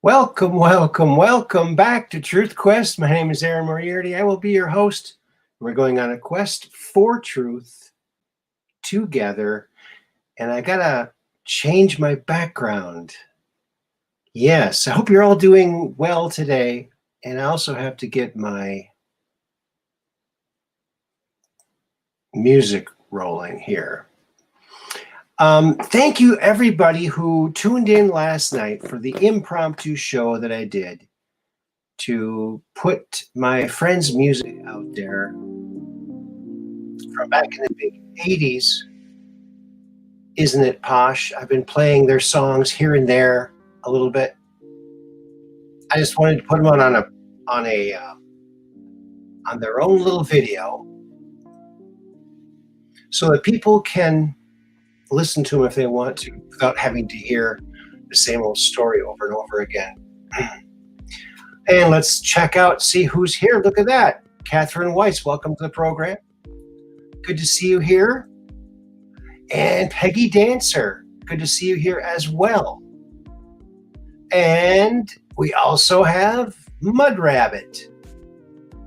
Welcome, welcome, welcome back to Truth Quest. My name is Aaron Moriarity. I will be your host. We're going on a quest for truth together, and I gotta change my background. Yes, I hope you're all doing well today, and I also have to get my music rolling here. Thank you, everybody who tuned in last night for the impromptu show that I did to put my friend's music out there from back in the big 80s. Isn't it posh? I've been playing their songs here and there a little bit. I just wanted to put them on their own little video so that people can listen to them if they want to without having to hear the same old story over and over again. And let's check out, see who's here. Look at that. Catherine Weiss, welcome to the program. Good to see you here. And Peggy Dancer, good to see you here as well. And we also have Mud Rabbit.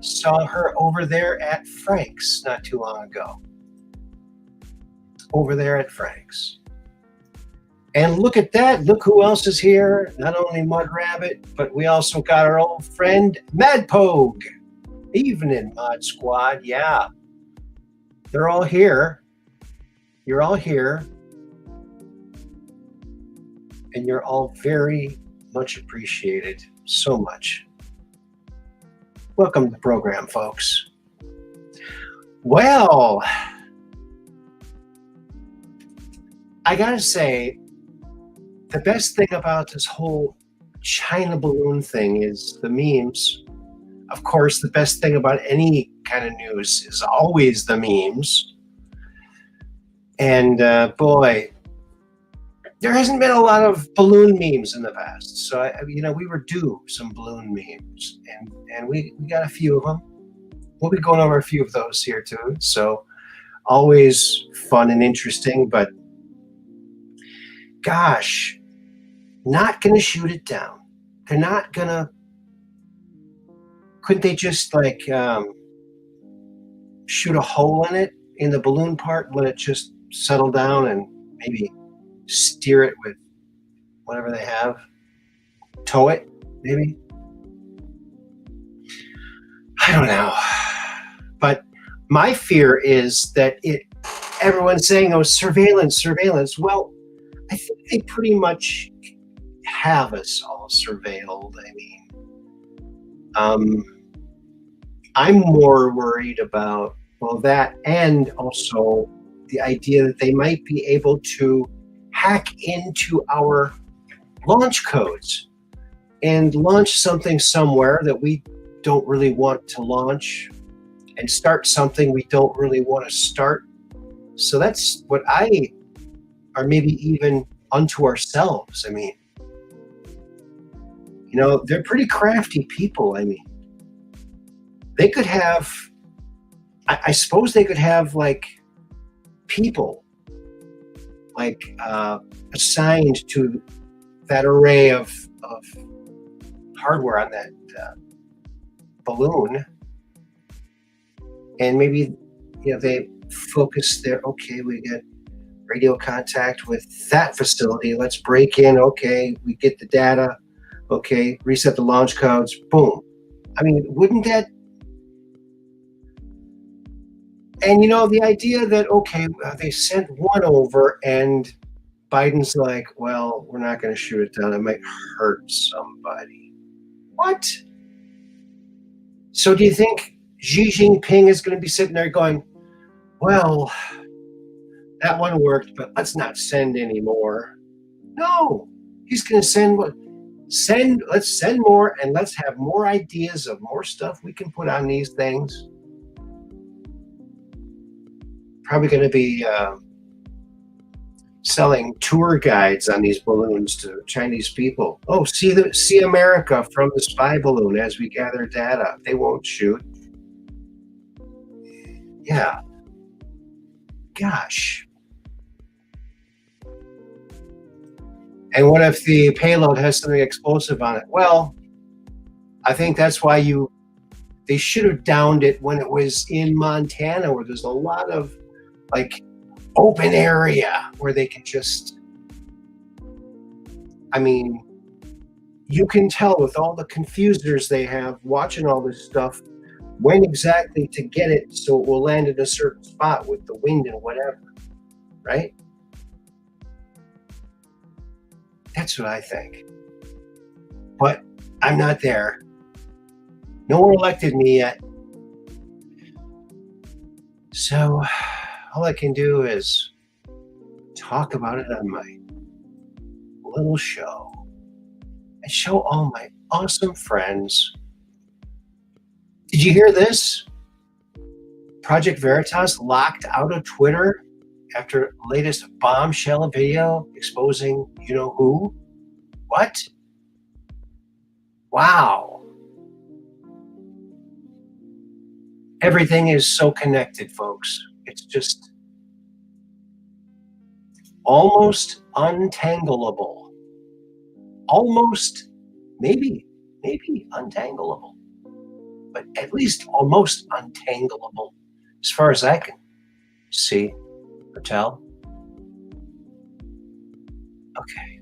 Saw her over there at Frank's not too long ago. Over there at Frank's. And look at that. Look who else is here. Not only Mud Rabbit, but we also got our old friend Mad Pogue. Evening, Mod Squad. Yeah. They're all here. You're all here. And you're all very much appreciated. So much. Welcome to the program, folks. Well, I gotta say, the best thing about this whole China balloon thing is the memes. Of course, the best thing about any kind of news is always the memes. And boy, there hasn't been a lot of balloon memes in the past. So, we were due some balloon memes, and we got a few of them. We'll be going over a few of those here too. So, always fun and interesting, but gosh, not gonna shoot it down. They're not gonna. Couldn't they just shoot a hole in it in the balloon part, let it just settle down, and maybe steer it with whatever they have, tow it, maybe? I don't know. But my fear is that everyone's saying, oh, surveillance. Well, I think they pretty much have us all surveilled. I mean, I'm more worried about, well, that, and also the idea that they might be able to hack into our launch codes and launch something somewhere that we don't really want to launch and start something we don't really want to start. So that's what or maybe even unto ourselves. I mean, they're pretty crafty people. I mean, they could have, I suppose they could have people assigned to that array of hardware on that balloon, and maybe they focus there. Okay, we get radio contact with that facility. Let's break in. Okay, we get the data. Okay, reset the launch codes. Boom. I mean, wouldn't that? And the idea that, okay, they sent one over and Biden's like, well, we're not going to shoot it down. It might hurt somebody. What? So do you think Xi Jinping is going to be sitting there going, well, that one worked, but let's not send any more? No, he's going to send what? Let's send more, and let's have more ideas of more stuff we can put on these things. Probably going to be selling tour guides on these balloons to Chinese people. Oh, see America from the spy balloon as we gather data. They won't shoot. Yeah. Gosh. And what if the payload has something explosive on it? Well, I think that's why they should have downed it when it was in Montana, where there's a lot of like open area where they can just, I mean, you can tell with all the confusers they have watching all this stuff when exactly to get it so it will land in a certain spot with the wind and whatever, right? That's what I think. But I'm not there. No one elected me yet. So all I can do is talk about it on my little show and show all my awesome friends. Did you hear this? Project Veritas locked out of Twitter after latest bombshell video exposing you know who? What? Wow. Everything is so connected, folks. It's just almost untangleable. Almost, maybe untangleable. But at least almost untangleable as far as I can see or tell. Okay.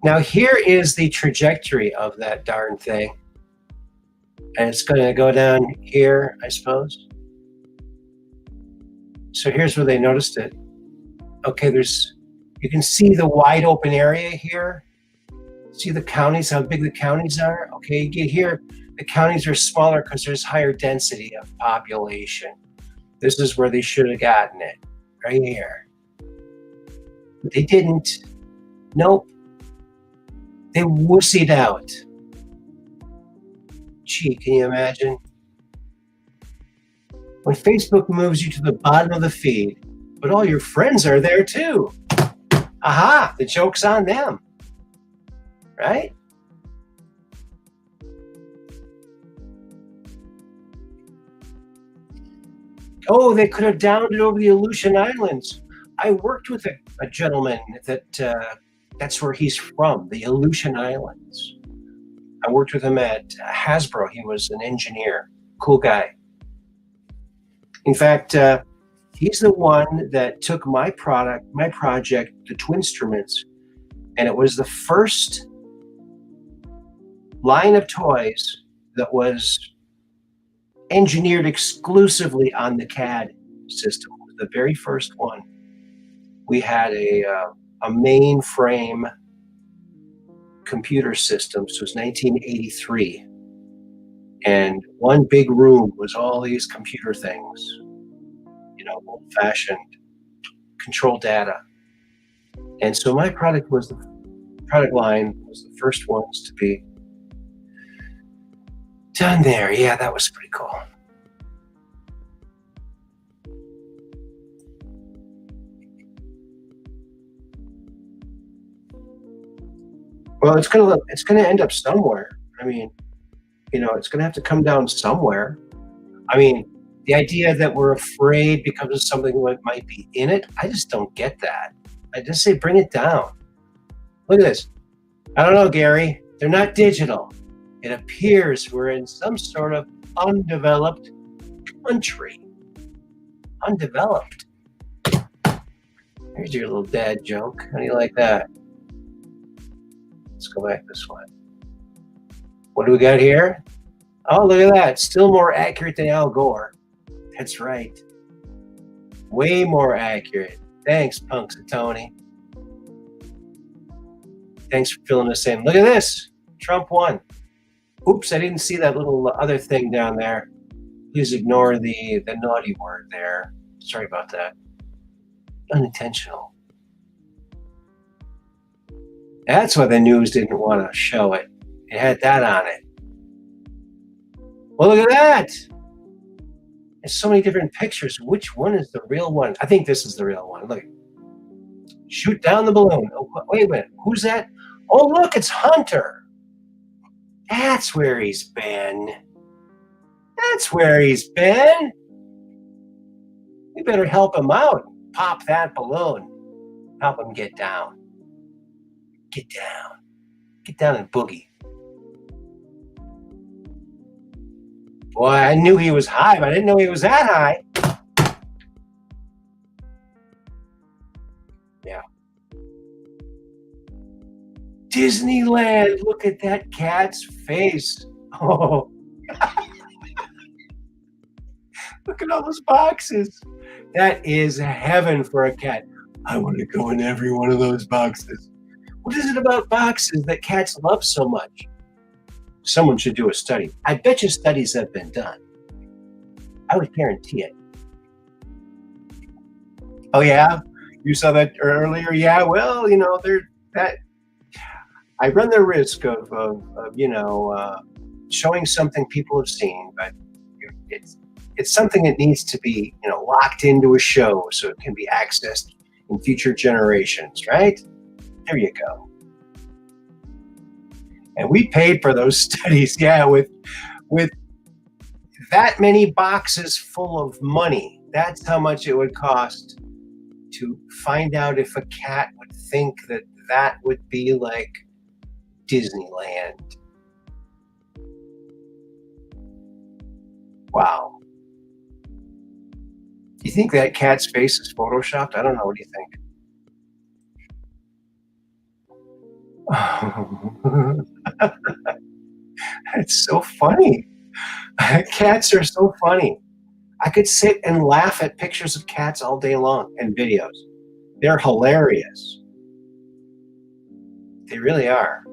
Now here is the trajectory of that darn thing. And it's going to go down here, I suppose. So here's where they noticed it. Okay, you can see the wide open area here. See the counties, how big the counties are? Okay, you get here, the counties are smaller because there's higher density of population. This is where they should have gotten it, right here. But they didn't. Nope. They wussied out. Gee, can you imagine? When Facebook moves you to the bottom of the feed, but all your friends are there too. Aha, the joke's on them. Right? Oh, they could have downed it over the Aleutian Islands. I worked with a gentleman that's where he's from, the Aleutian Islands. I worked with him at Hasbro. He was an engineer, cool guy. In fact, he's the one that took my project, the Twinstruments, and it was the first line of toys that was engineered exclusively on the CAD system. It was the very first one. We had a mainframe computer system. So it was 1983. And one big room was all these computer things, you know, old-fashioned control data. And so my product line was the first ones to be done there. Yeah, that was pretty cool. Well, it's gonna end up somewhere. I mean, you know, it's gonna have to come down somewhere. I mean, the idea that we're afraid because of something that might be in it, I just don't get that. I just say bring it down. Look at this. I don't know, Gary. They're not digital. It appears we're in some sort of undeveloped country. Undeveloped. Here's your little dad joke. How do you like that? Let's go back this way. What do we got here? Oh, look at that. Still more accurate than Al Gore. That's right. Way more accurate. Thanks, Punxsutawney. Thanks for filling us in. Look at this. Trump won. Oops, I didn't see that little other thing down there. Please ignore the naughty word there. Sorry about that. Unintentional. That's why the news didn't want to show it. It had that on it. Well, look at that. There's so many different pictures. Which one is the real one? I think this is the real one. Look, Shoot down the balloon. Oh, wait a minute. Who's that? Oh, look, it's Hunter. That's where he's been. That's where he's been. We better help him out. Pop that balloon. Help him get down. Get down. Get down and boogie. Boy, I knew he was high, but I didn't know he was that high. Yeah. Disneyland. Look at that cat's face. Oh. Look at all those boxes. That is heaven for a cat. I want to go in every one of those boxes. What is it about boxes that cats love so much? Someone should do a study. I bet you studies have been done. I would guarantee it. Oh yeah, you saw that earlier. Yeah, well, I run the risk of showing something people have seen, but it's something that needs to be locked into a show so it can be accessed in future generations, right? There you go. And we paid for those studies, yeah, with that many boxes full of money. That's how much it would cost to find out if a cat would think that would be like Disneyland. Wow. Do you think that cat's face is photoshopped? I don't know. What do you think? It's so funny. Cats are so funny. I could sit and laugh at pictures of cats all day long and videos. They're hilarious. They really are.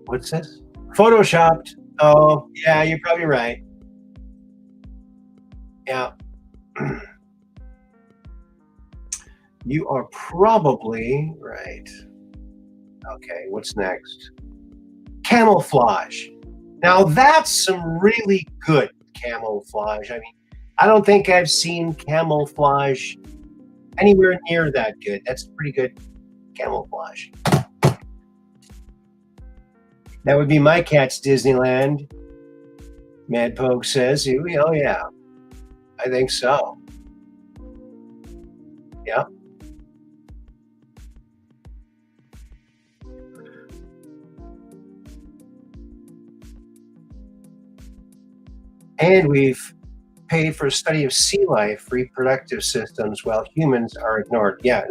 What's this? Photoshopped. Oh, yeah, you're probably right. Yeah. You are probably right. Okay, what's next? Camouflage. Now that's some really good camouflage. I mean, I don't think I've seen camouflage anywhere near that good. That's pretty good camouflage. That would be my cat's Disneyland. Mad Pogue says, oh yeah, I think so. Yeah. And we've paid for a study of sea life reproductive systems while humans are ignored. Yeah,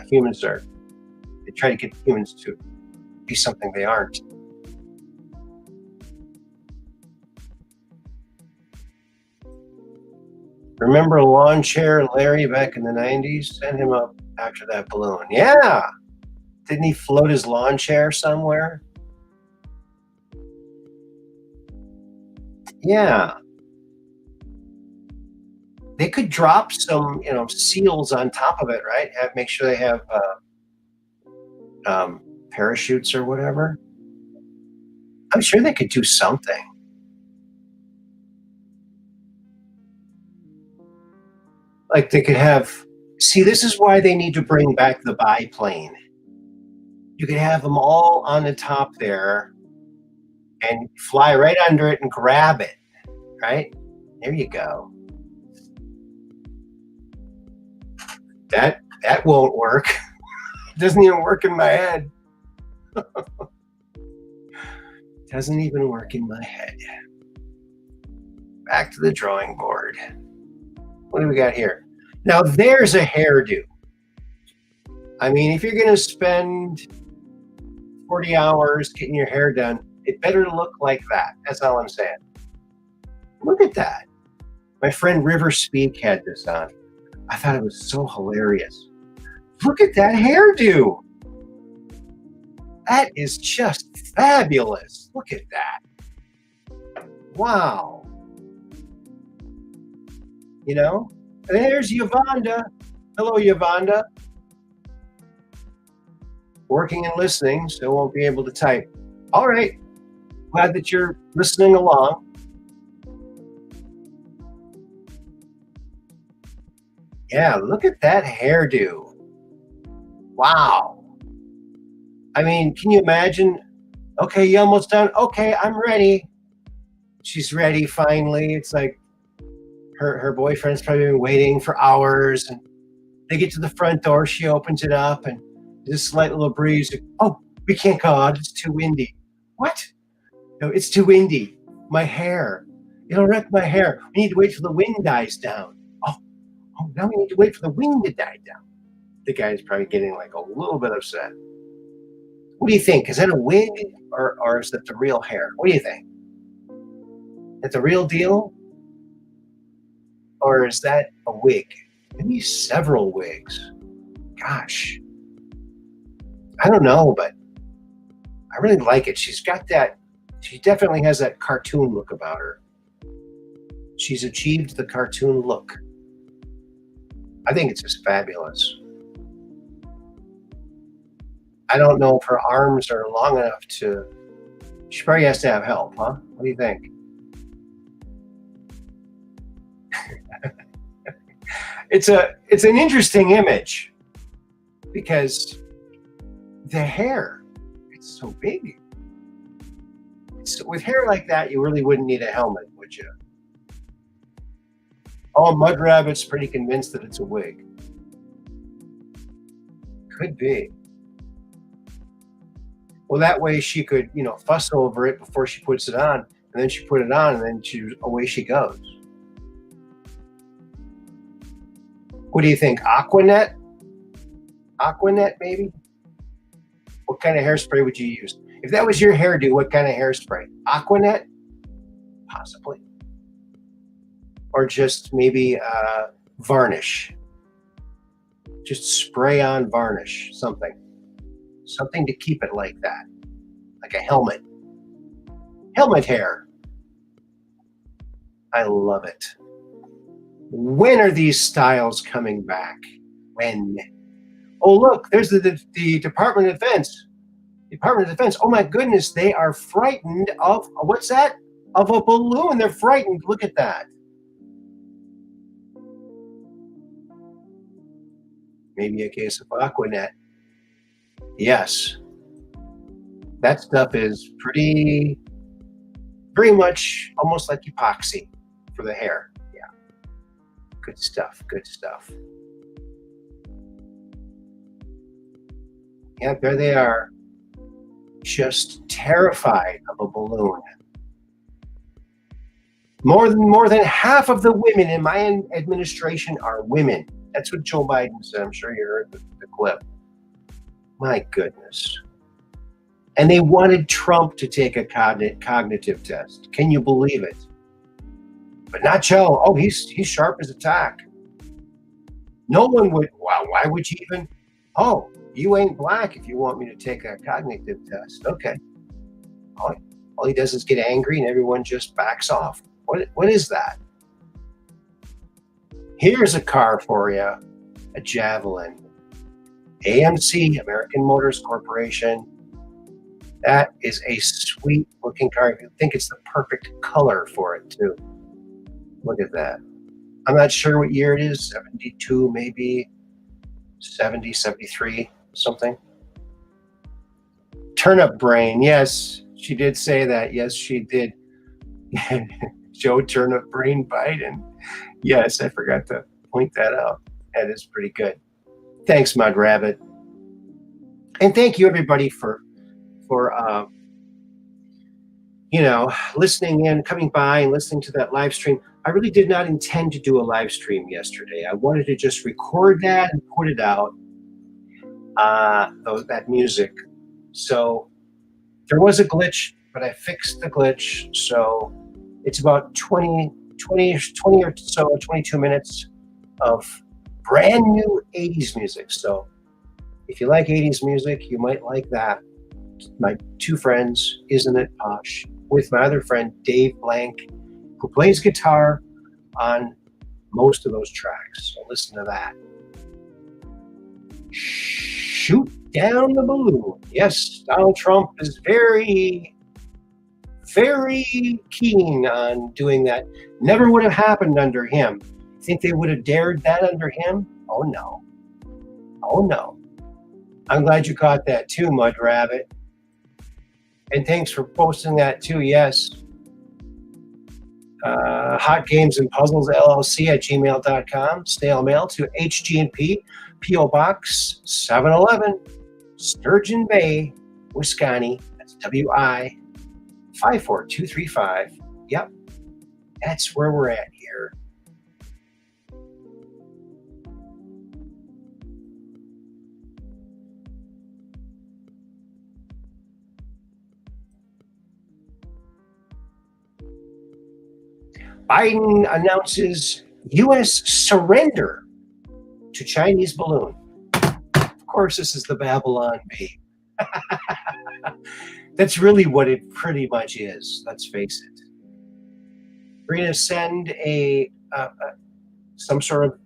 humans are. They try to get humans to be something they aren't. Remember Lawn Chair Larry back in the 90s? Send him up after that balloon. Yeah. Didn't he float his lawn chair somewhere? Yeah. They could drop some, seals on top of it, right? Make sure they have parachutes or whatever. I'm sure they could do something. Like they could have. See, this is why they need to bring back the biplane. You could have them all on the top there and fly right under it and grab it, right? There you go. That won't work. It doesn't even work in my head. Doesn't even work in my head. Back to the drawing board. What do we got here? Now there's a hairdo. I mean, if you're going to spend 40 hours getting your hair done, it better look like that. That's all I'm saying. Look at that. My friend River Speak had this on. I thought it was so hilarious. Look at that hairdo. That is just fabulous. Look at that. Wow. There's Yvonda. Hello, Yvonda. Working and listening, so won't be able to type. All right. Glad that you're listening along. Yeah, look at that hairdo. Wow. I mean, can you imagine? Okay, you almost done? Okay, I'm ready. She's ready finally. It's like her boyfriend's probably been waiting for hours, and they get to the front door. She opens it up, and there's a slight little breeze. Oh, we can't go out. It's too windy. What? No, it's too windy. My hair. It'll wreck my hair. We need to wait till the wind dies down. Oh, now we need to wait for the wind to die down. The guy's probably getting like a little bit upset. What do you think? Is that a wig or is that the real hair? What do you think? Is it the real deal? Or is that a wig? Maybe several wigs. Gosh. I don't know, but I really like it. She's got that, she definitely has that cartoon look about her. She's achieved the cartoon look. I think it's just fabulous. I don't know if her arms are long enough to, she probably has to have help, huh? What do you think? It's an interesting image because the hair, it's so big. With hair like that, you really wouldn't need a helmet, would you? Oh, Mud Rabbit's pretty convinced that it's a wig. Could be. Well, that way she could, fuss over it before she puts it on, and then she put it on, and then away she goes. What do you think? Aquanet? Aquanet, maybe? What kind of hairspray would you use? If that was your hairdo, what kind of hairspray? Aquanet? Possibly. Or just maybe varnish. Just spray on varnish, something. Something to keep it like that. Like a helmet. Helmet hair. I love it. When are these styles coming back? When? Oh, look, there's the Department of Defense. Department of Defense. Oh my goodness, they are frightened of, what's that? Of a balloon. They're frightened. Look at that. Maybe a case of Aquanet. Yes. That stuff is pretty much almost like epoxy for the hair. Yeah. Good stuff. Good stuff. Yeah, there they are. Just terrified of a balloon. More than half of the women in my administration are women. That's what Joe Biden said. I'm sure you heard the clip. My goodness. And they wanted Trump to take a cognitive test. Can you believe it? But not Joe. Oh, he's sharp as a tack. No one would. Wow, why would you even? Oh, you ain't black if you want me to take a cognitive test. Okay. All he does is get angry and everyone just backs off. What is that? Here's a car for you, a Javelin. AMC, American Motors Corporation. That is a sweet looking car. I think it's the perfect color for it too. Look at that. I'm not sure what year it is, 72 maybe, 70, 73, something. Turnip brain, yes, she did say that. Yes, she did. Joe Turnip Brain Biden. Yes, I forgot to point that out. That is pretty good. Thanks, Mud Rabbit. And thank you everybody for listening in, coming by and listening to that live stream. I really did not intend to do a live stream yesterday. I wanted to just record that and put it out, that music. So there was a glitch, but I fixed the glitch. So it's about 20 or so, 22 minutes of brand new 80s music. So if you like 80s music, you might like that. My two friends, Isn't It Posh, with my other friend, Dave Blank, who plays guitar on most of those tracks. So listen to that. Shoot down the balloon. Yes, Donald Trump is very, very keen on doing that. Never would have happened under him. Think they would have dared that under him? Oh no. Oh no. I'm glad you caught that too, Mud Rabbit. And thanks for posting that too. Yes. Hotgamesandpuzzlesllc at gmail.com. Snail mail to HG&P, P.O. Box 711, Sturgeon Bay, Wisconsin. That's WI 54235. Yep, that's where we're at here. Biden announces U.S. surrender to Chinese balloon. Of course, this is the Babylon Bee. That's really what it pretty much is. Let's face it. We're going to send some sort of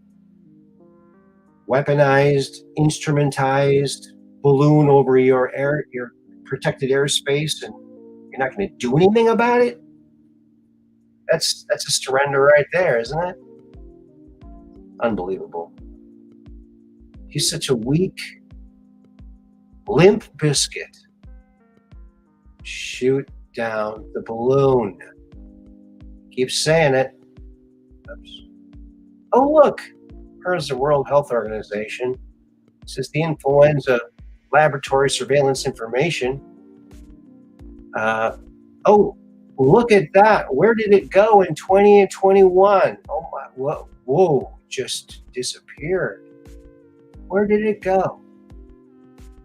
weaponized, instrumentized balloon over your protected airspace, and you're not going to do anything about it. That's a surrender right there, isn't it? Unbelievable. He's such a weak, limp biscuit. Shoot down the balloon. Keep saying it. Oops. Oh, look. Here's the World Health Organization. This is the influenza laboratory surveillance information. Oh, look at that. Where did it go in 20 and 21? Oh, my. Whoa. Just disappeared. Where did it go?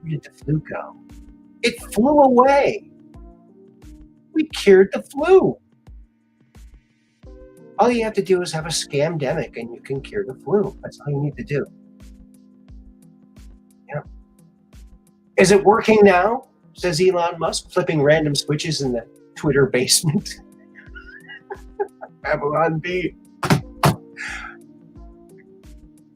Where did the flu go? It flew away. We cured the flu. All you have to do is have a scamdemic and you can cure the flu. That's all you need to do. Yeah. Is it working now? Says Elon Musk, flipping random switches in the Twitter basement. Babylon Bee.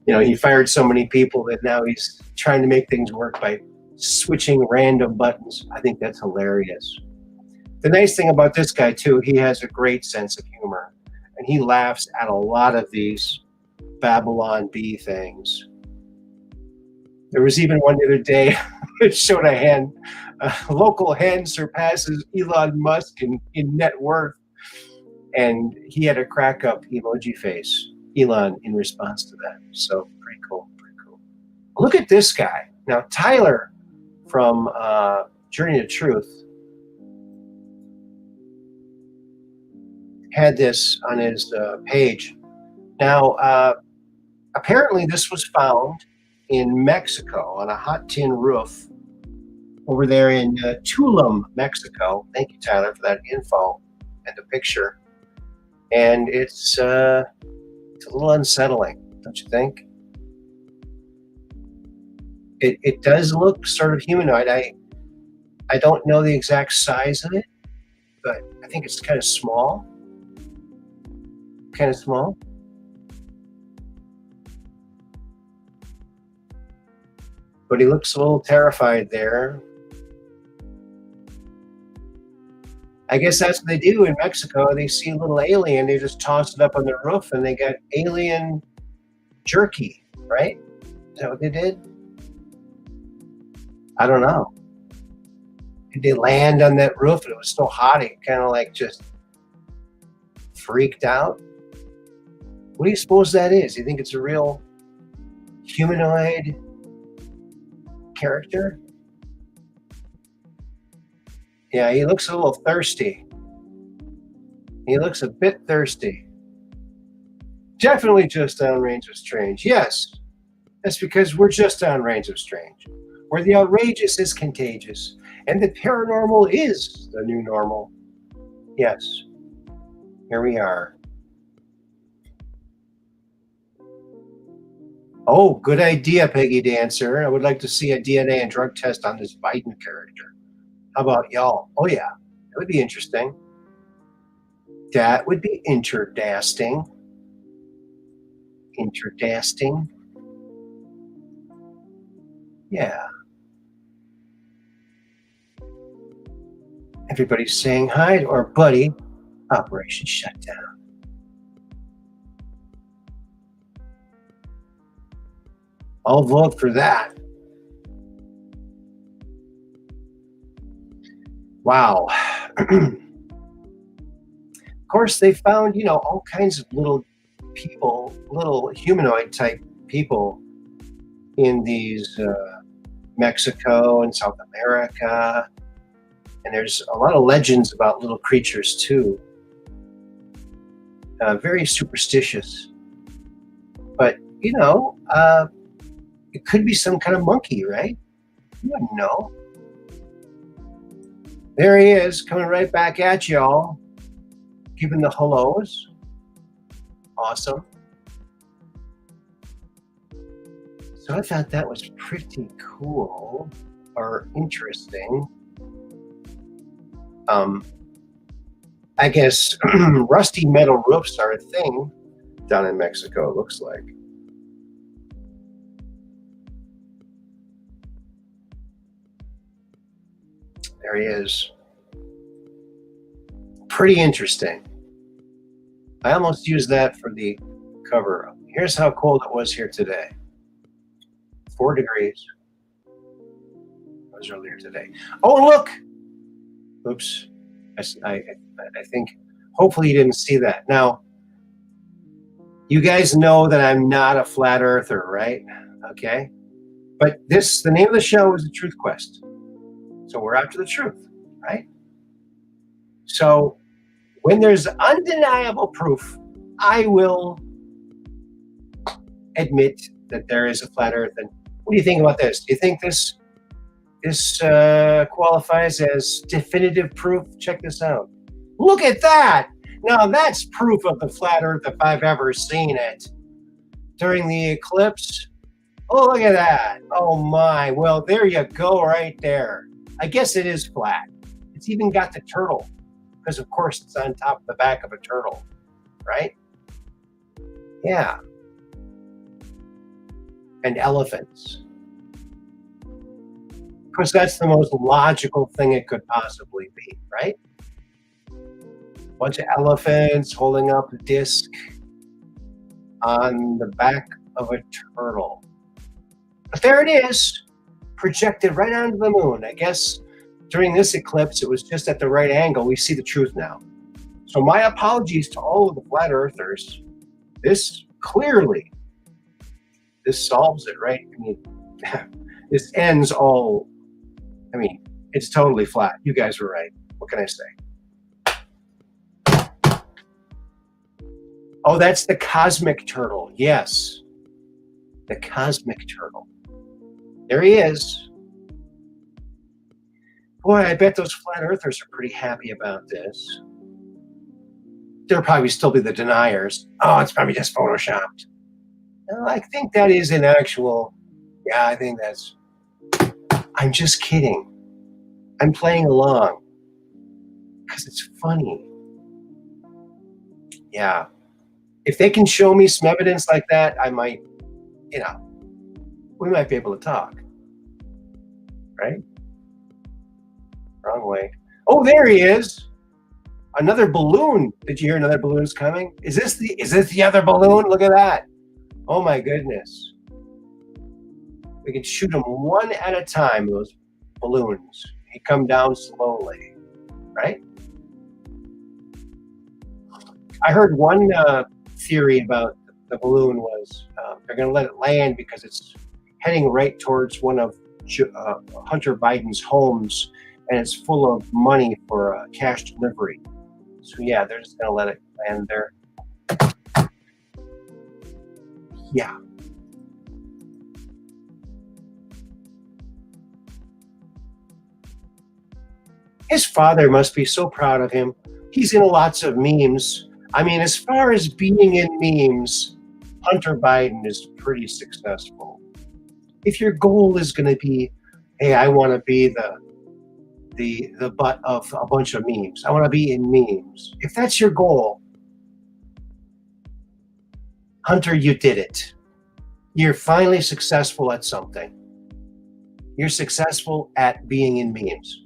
He fired so many people that now he's trying to make things work by switching random buttons. I think that's hilarious. The nice thing about this guy, too, he has a great sense of humor. And he laughs at a lot of these Babylon Bee things. There was even one the other day that showed a hen. A local hen surpasses Elon Musk in net worth. And he had a crack up emoji face, Elon, in response to that. So pretty cool. Look at this guy. Now, Tyler from Journey to Truth had this on his page. Now, apparently this was found in Mexico on a hot tin roof over there in Tulum, Mexico. Thank you, Tyler, for that info and the picture. And it's a little unsettling, don't you think? It does look sort of humanoid. I don't know the exact size of it, but I think it's kind of small. But he looks a little terrified there. I guess that's what they do in Mexico. They see a little alien, they just toss it up on the roof, and they got alien jerky, right? Is that what they did? I don't know. Did they land on that roof and it was so hot it kind of like just freaked out? What do you suppose that is? You think it's a real humanoid character? Yeah, he looks a little thirsty. He looks a bit thirsty. Definitely just downrange of strange. Yes, that's because we're just downrange of strange, where the outrageous is contagious and the paranormal is the new normal. Yes, here we are. Oh, good idea, Peggy Dancer. I would like to see a DNA and drug test on this Biden character. How about y'all? Oh, yeah, that would be interesting. That would be interdasting. Interdasting. Yeah. Everybody's saying hi to our buddy, Operation Shutdown. I'll vote for that. Wow. Of course, they found, all kinds of little people, little humanoid type people in these Mexico and South America. And there's a lot of legends about little creatures too. Very superstitious. But, it could be some kind of monkey, right? You wouldn't know. There he is, coming right back at y'all, giving the hellos. Awesome. So I thought that was pretty cool or interesting. I guess rusty metal roofs are a thing down in Mexico, it looks like. There he is. Pretty interesting. I almost used that for the cover. Here's how cold it was here today. 4 degrees. It was earlier today. Oh, look! Oops. I think, hopefully you didn't see that. Now, you guys know that I'm not a flat earther, right? Okay. But the name of the show is The Truth Quest. So we're after the truth, right? So when there's undeniable proof, I will admit that there is a flat earth. And what do you think about this? Do you think this qualifies as definitive proof? Check this out. Look at that. Now that's proof of the flat earth if I've ever seen it. During the eclipse. Oh, look at that. Oh my. Well, there you go right there. I guess it is flat. It's even got the turtle, because of course it's on top of the back of a turtle, right? Yeah. And elephants. Of course, that's the most logical thing it could possibly be, right? Bunch of elephants holding up a disc on the back of a turtle. But there it is, projected right onto the moon. I guess during this eclipse, it was just at the right angle. We see the truth now. So my apologies to all of the flat earthers. This solves it, right? I mean, this ends all, it's totally flat. You guys were right. What can I say? Oh, that's the cosmic turtle. Yes. The cosmic turtle. There he is. Boy, I bet those flat earthers are pretty happy about this. There'll probably still be the deniers. Oh, it's probably just photoshopped. No, I think that is an actual. Yeah, I think that's. I'm just kidding. I'm playing along because it's funny. Yeah. If they can show me some evidence like that, I might, we might be able to talk. Right? Wrong way. Oh, there he is. Another balloon. Did you hear another balloon's coming? Is this the other balloon? Look at that. Oh my goodness. We can shoot them one at a time, those balloons. They come down slowly, right? I heard one theory about the balloon was they're going to let it land because it's heading right towards one of Hunter Biden's homes, and it's full of money for cash delivery. So yeah, they're just going to let it land there. Yeah. His father must be so proud of him. He's in lots of memes. As far as being in memes, Hunter Biden is pretty successful. If your goal is going to be, hey, I want to be the butt of a bunch of memes. I want to be in memes. If that's your goal, Hunter, you did it. You're finally successful at something. You're successful at being in memes.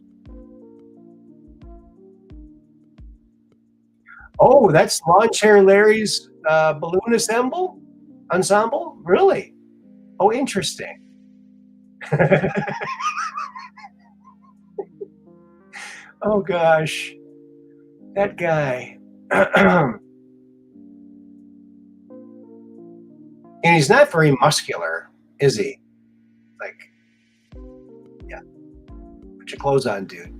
Oh, that's Lawn Chair Larry's balloon ensemble? Really? Oh, interesting. Oh gosh, that guy. And he's not very muscular, is he? Like, yeah, put your clothes on, dude.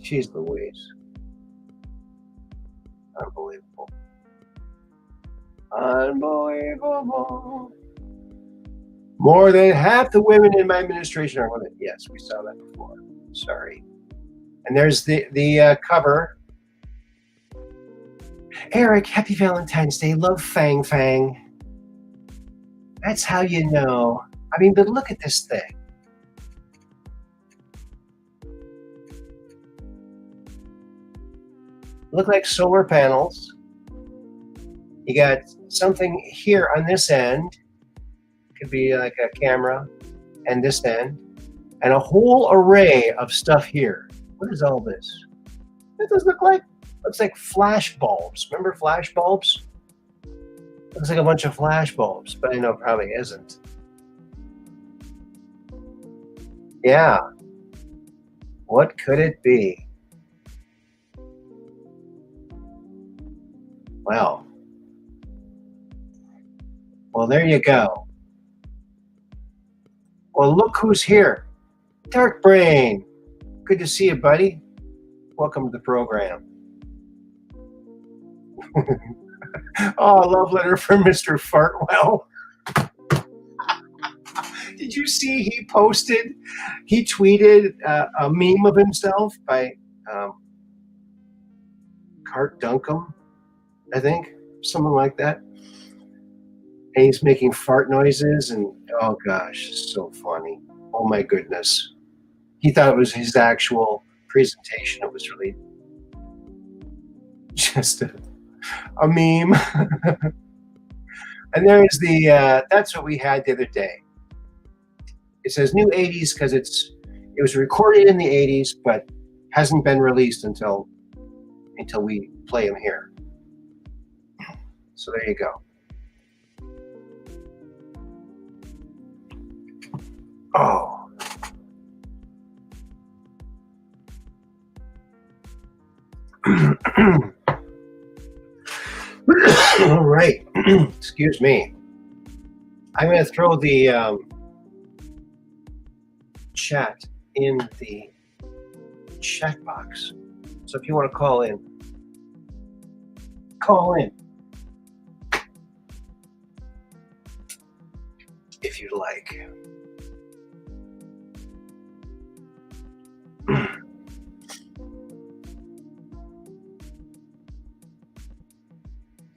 Jeez Louise. Unbelievable. Unbelievable. More than half the women in my administration are women. Yes, we saw that before. Sorry. And there's the cover. Eric, happy Valentine's Day. Love Fang Fang. That's how you know. I mean, but look at this thing. Look like solar panels. You got something here on this end. Could be like a camera, and this end, and a whole array of stuff here. What is all this? What does looks like flash bulbs. Remember flash bulbs? Looks like a bunch of flash bulbs, but I know it probably isn't. Yeah. What could it be? Well, there you go. Well, look who's here. Dark Brain. Good to see you, buddy. Welcome to the program. Oh, love letter from Mr. Fartwell. Did you see he tweeted a meme of himself by Cart Dunkham, I think, something like that. And he's making fart noises, and oh gosh, it's so funny. Oh my goodness. He thought it was his actual presentation. It was really just a meme. And there is that's what we had the other day. It says new 80s because it was recorded in the 80s, but hasn't been released until we play them here. So there you go. Oh. All right. Excuse me. I'm going to throw the chat in the chat box. So if you want to call in, if you'd like.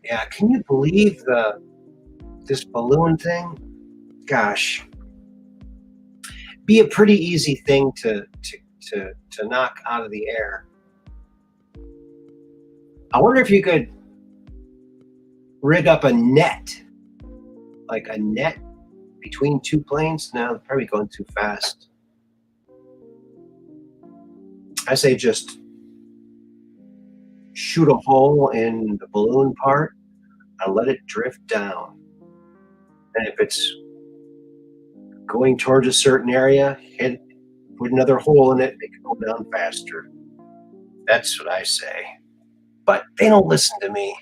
Yeah, can you believe this balloon thing? Gosh, be a pretty easy thing to knock out of the air. I wonder if you could rig up a net, like a net between two planes. No, they're probably going too fast. I say just shoot a hole in the balloon part and let it drift down. And if it's going towards a certain area, put another hole in it, make it go down faster. That's what I say. But they don't listen to me.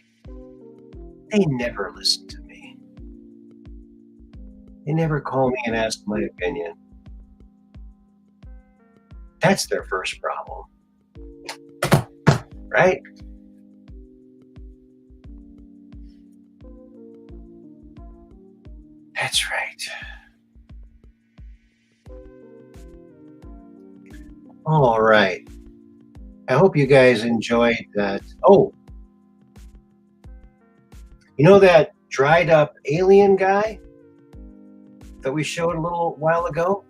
They never listen to me. They never call me and ask my opinion. That's their first problem. Right? That's right. All right. I hope you guys enjoyed that. Oh, you know that dried up alien guy that we showed a little while ago?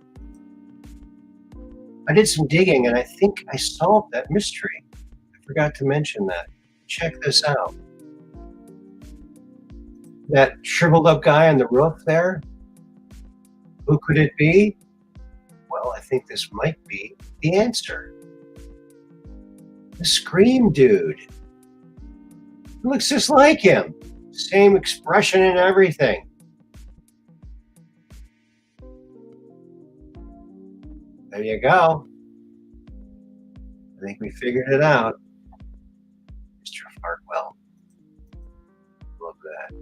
I did some digging and I think I solved that mystery. I forgot to mention that. Check this out. That shriveled up guy on the roof there, who could it be? Well, I think this might be the answer. The Scream dude. It looks just like him. Same expression and everything. There you go. I think we figured it out. Mr. Fartwell. Love that.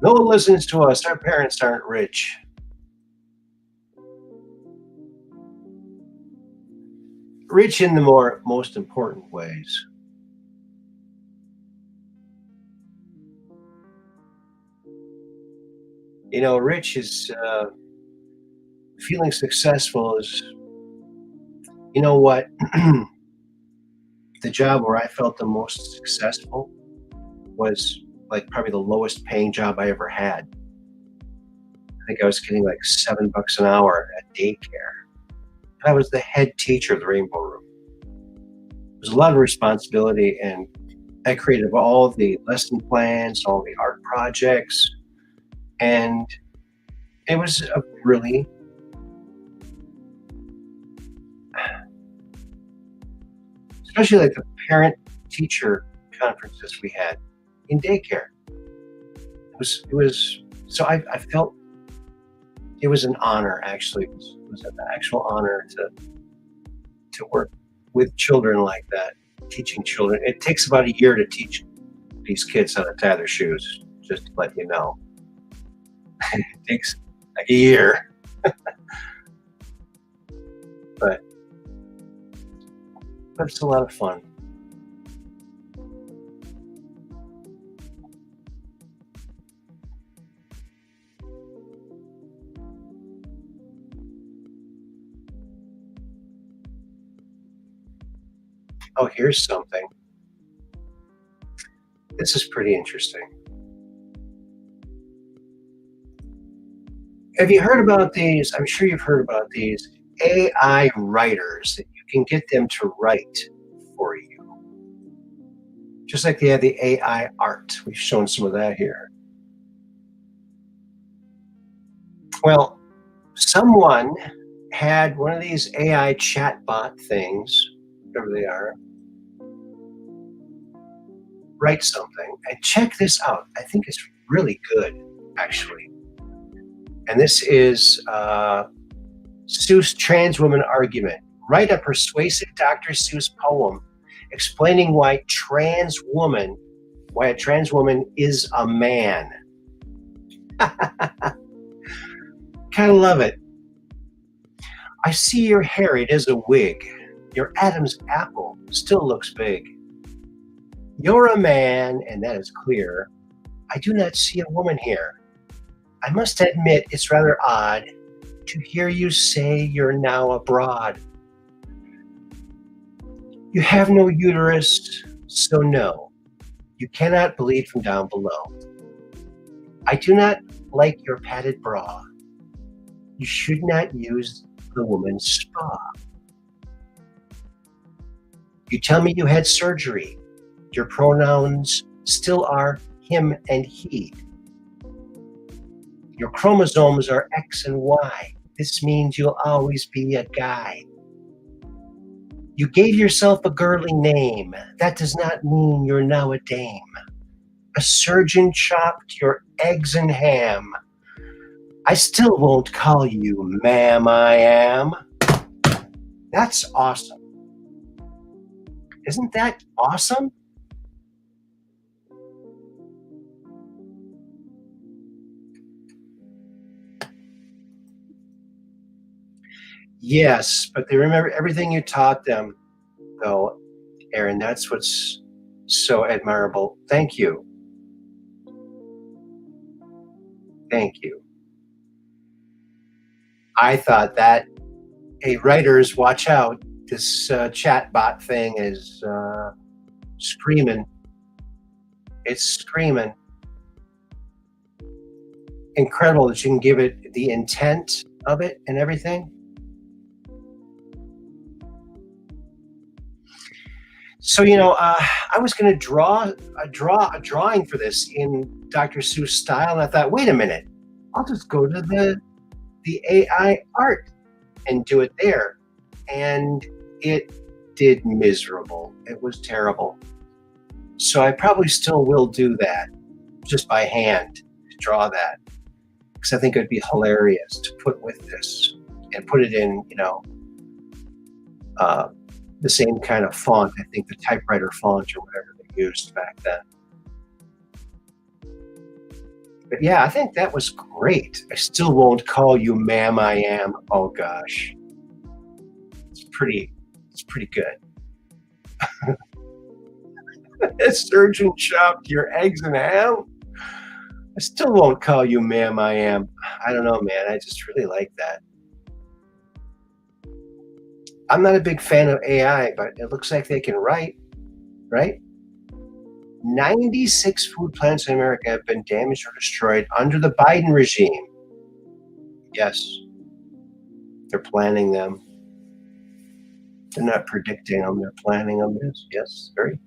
No one listens to us. Our parents aren't rich. Rich in the most important ways. Rich is feeling successful is, you know what? The job where I felt the most successful was like probably the lowest paying job I ever had. I think I was getting like $7 an hour at daycare. I was the head teacher of the Rainbow Room. It was a lot of responsibility, and I created all the lesson plans, all the art projects, and it was a really especially like the parent teacher conferences we had in daycare. It was so I felt it was an honor. Actually, it was an actual honor to work with children like that, teaching children. It takes about a year to teach these kids how to tie their shoes, just to let you know. It takes like a year. but it's a lot of fun. Oh, here's something. This is pretty interesting. Have you heard about these? I'm sure you've heard about these AI writers that you can get them to write for you. Just like they have the AI art. We've shown some of that here. Well, someone had one of these AI chatbot things, whatever they are, write something. And check this out. I think it's really good, actually. And this is Seuss trans woman argument. Write a persuasive Dr. Seuss poem explaining why a trans woman is a man. Kind of love it. I see your hair, it is a wig. Your Adam's apple still looks big. You're a man, and that is clear. I do not see a woman here. I must admit it's rather odd to hear you say you're now abroad. You have no uterus, so no, you cannot bleed from down below. I do not like your padded bra. You should not use the woman's spa. You tell me you had surgery. Your pronouns still are him and he. Your chromosomes are X and Y. This means you'll always be a guy. You gave yourself a girly name. That does not mean you're now a dame. A surgeon chopped your eggs and ham. I still won't call you ma'am, I am. That's awesome. Isn't that awesome? Yes, but they remember everything you taught them, though, Aaron. That's what's so admirable. Thank you. Thank you. I thought that, hey, writers, watch out. This chatbot thing is screaming. It's screaming. Incredible that you can give it the intent of it and everything. So, I was going to draw a drawing for this in Dr. Seuss style, and I thought, wait a minute, I'll just go to the AI art and do it there. And it did miserable. It was terrible. So I probably still will do that just by hand. to draw that because I think it would be hilarious to put with this and put it in, the same kind of font. I think the typewriter font or whatever they used back then. But yeah, I think that was great. I still won't call you ma'am, I am. Oh gosh. It's pretty good. Sturgeon chopped your eggs in ham. I still won't call you ma'am, I am. I don't know, man. I just really like that. I'm not a big fan of AI, but it looks like they can write, right? 96 food plants in America have been damaged or destroyed under the Biden regime. Yes. They're planning them. They're not predicting them, they're planning them. Yes, very,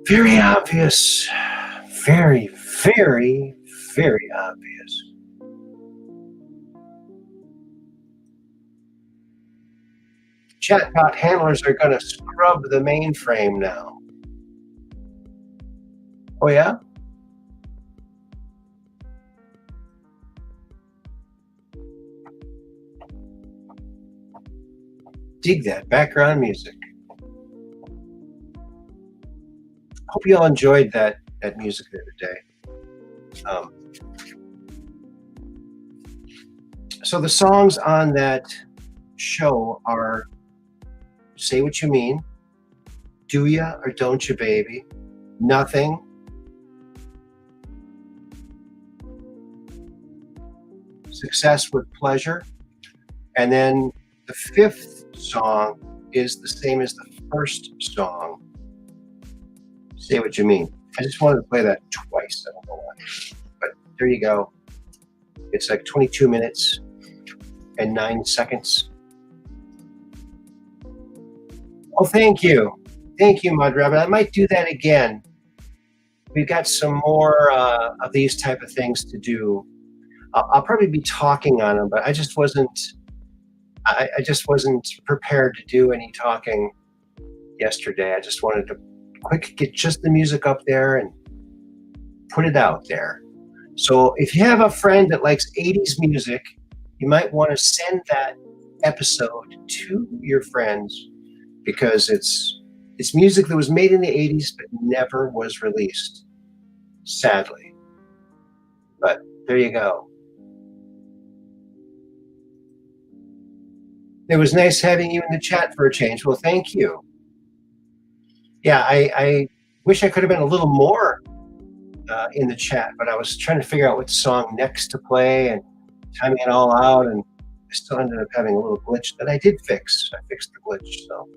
very obvious. Very, very, very obvious. Chatbot handlers are going to scrub the mainframe now. Oh, yeah? Dig that background music. Hope you all enjoyed that music the other day. So the songs on that show are Say What You Mean, Do Ya or Don't Ya Baby, Nothing, Success with Pleasure, and then the fifth song is the same as the first song, Say What You Mean. I just wanted to play that twice. I don't know why. But there you go. It's like 22 minutes and 9 seconds. Oh, thank you. Thank you, Mud Rabbit. I might do that again. We've got some more of these type of things to do. I'll probably be talking on them, but I just wasn't prepared to do any talking yesterday. I just wanted to quick get just the music up there and put it out there. So if you have a friend that likes 80s music, you might want to send that episode to your friends because it's music that was made in the 80s but never was released, sadly. But there you go. It was nice having you in the chat for a change. Well, thank you. Yeah, I wish I could have been a little more in the chat, but I was trying to figure out what song next to play and timing it all out, and I still ended up having a little glitch that I did fix. I fixed the glitch, so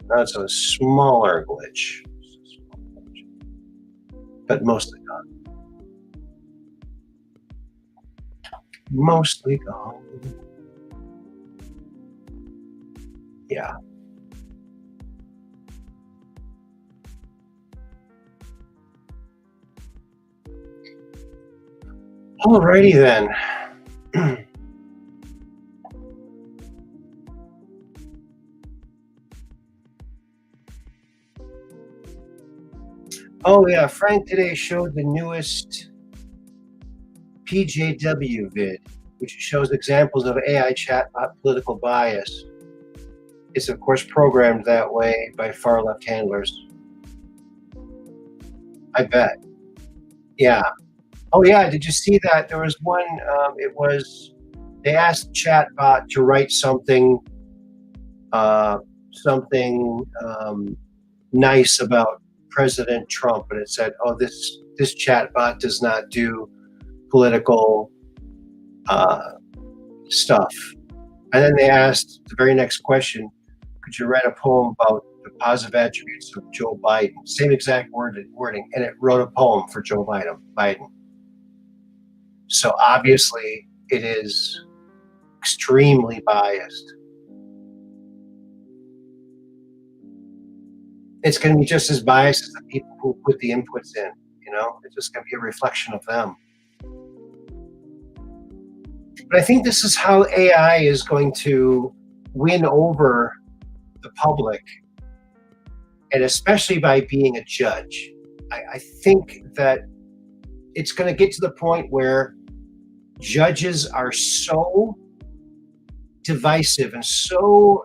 now it's a smaller glitch, but mostly gone. Mostly gone. Yeah. Alrighty then. Oh yeah, Frank today showed the newest PJW vid, which shows examples of AI chatbot political bias. It's of course programmed that way by far left handlers. I bet. Yeah. Oh yeah, did you see that? There was one, they asked chatbot to write something nice about President Trump, and it said, oh, this chatbot does not do political stuff. And then they asked the very next question, could you write a poem about the positive attributes of Joe Biden? Same exact wording, and it wrote a poem for Joe Biden. So obviously it is extremely biased. It's going to be just as biased as the people who put the inputs in, it's just going to be a reflection of them. But I think this is how AI is going to win over the public, and especially by being a judge. I think that it's going to get to the point where judges are so divisive and so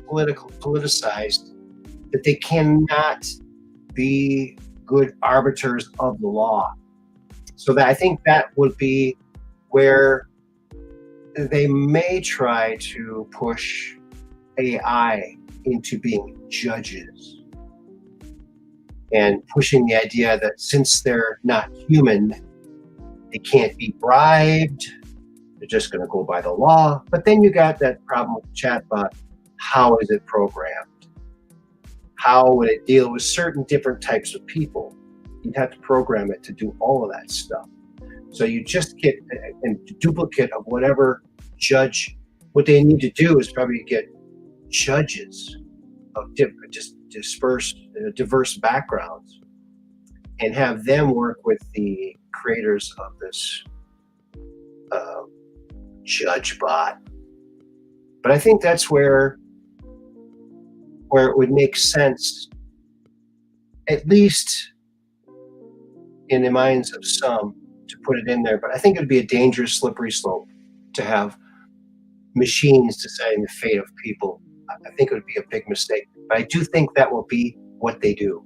politicized that they cannot be good arbiters of the law. So that I think that would be where they may try to push AI into being judges and pushing the idea that since they're not human, they can't be bribed. They're just going to go by the law. But then you got that problem with the chatbot. How is it programmed? How would it deal with certain different types of people? You'd have to program it to do all of that stuff. So you just get a duplicate of whatever judge. What they need to do is probably get judges of diverse backgrounds and have them work with the creators of this judge bot. But I think that's where it would make sense, at least in the minds of some, to put it in there. But I think it would be a dangerous, slippery slope to have machines deciding the fate of people. I think it would be a big mistake. But I do think that will be what they do.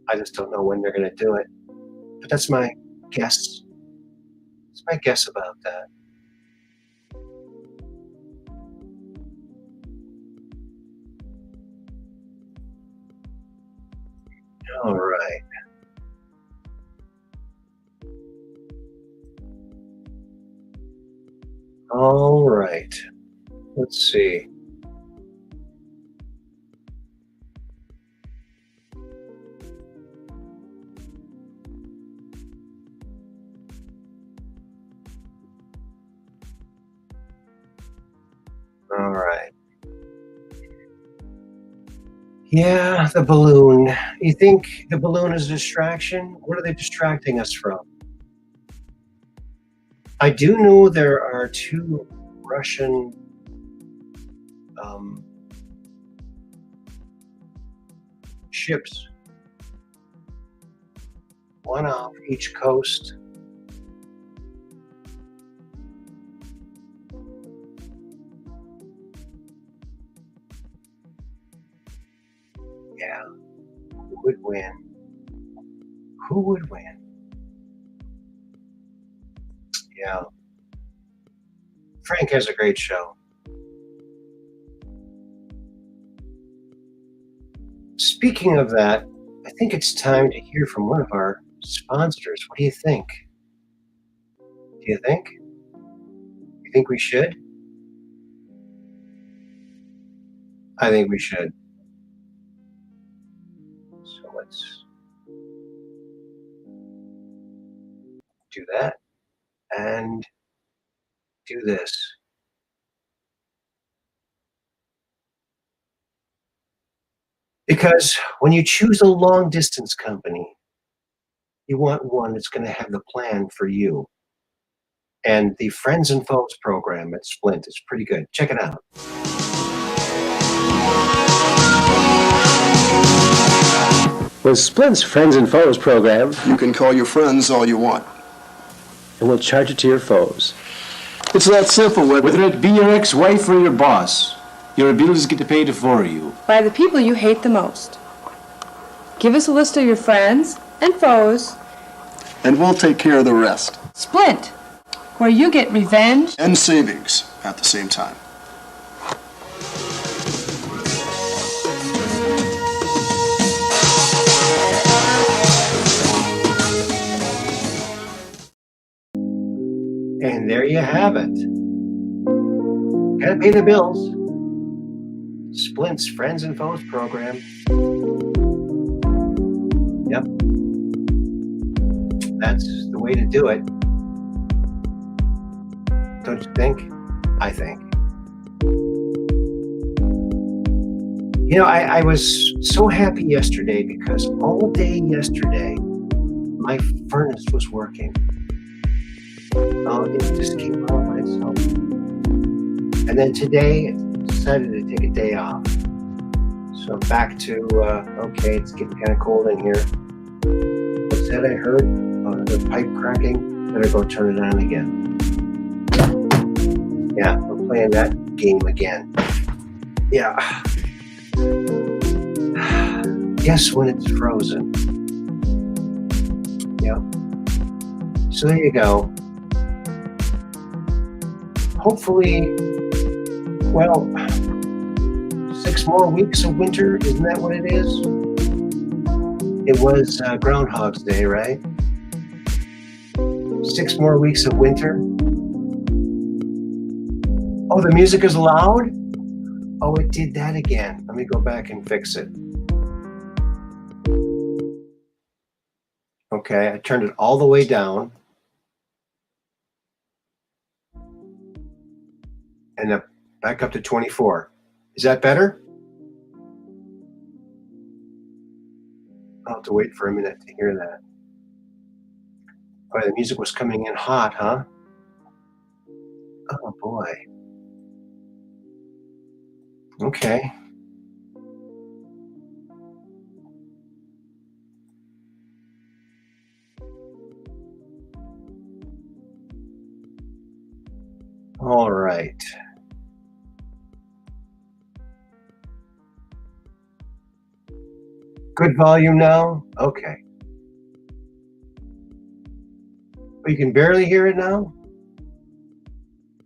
I just don't know when they're going to do it. But that's my guess. That's my guess about that. All right. All right. Let's see. All right. Yeah, the balloon. You think the balloon is a distraction? What are they distracting us from? I do know there are 2 Russian ships, one off each coast. Yeah, who would win? Who would win? Yeah. Frank has a great show. Speaking of that, I think it's time to hear from one of our sponsors. What do you think? Do you think? You think we should? I think we should. So let's do that and do this. Because when you choose a long distance company, you want one that's going to have the plan for you. And the Friends and Foes program at Splint is pretty good. Check it out. With Splint's Friends and Foes program, you can call your friends all you want. And we'll charge it to your foes. It's that simple, whether it be your ex-wife or your boss. Your bills get paid for you. By the people you hate the most. Give us a list of your friends and foes. And we'll take care of the rest. Splint, where you get revenge and savings at the same time. And there you have it. Gotta pay the bills. Splint's Friends and Foes program. Yep. That's the way to do it. Don't you think? I think. You know, I was so happy yesterday because all day yesterday, my furnace was working. It just came on by itself. And then today, I decided to take a day off. So I'm back to, okay, it's getting kind of cold in here. Let's said I heard the pipe cracking. Better go turn it on again. Yeah, we're playing that game again. Yeah. Guess when it's frozen. Yep. So there you go. Hopefully, well, 6 more weeks of winter, isn't that what it is? It was Groundhog's Day, right? 6 more weeks of winter. Oh, the music is loud? Oh, it did that again. Let me go back and fix it. Okay, I turned it all the way down. And back up to 24. Is that better? I'll have to wait for a minute to hear that. Oh, the music was coming in hot, huh? Oh, boy. Okay. All right. Good volume now? Okay. Oh, you can barely hear it now?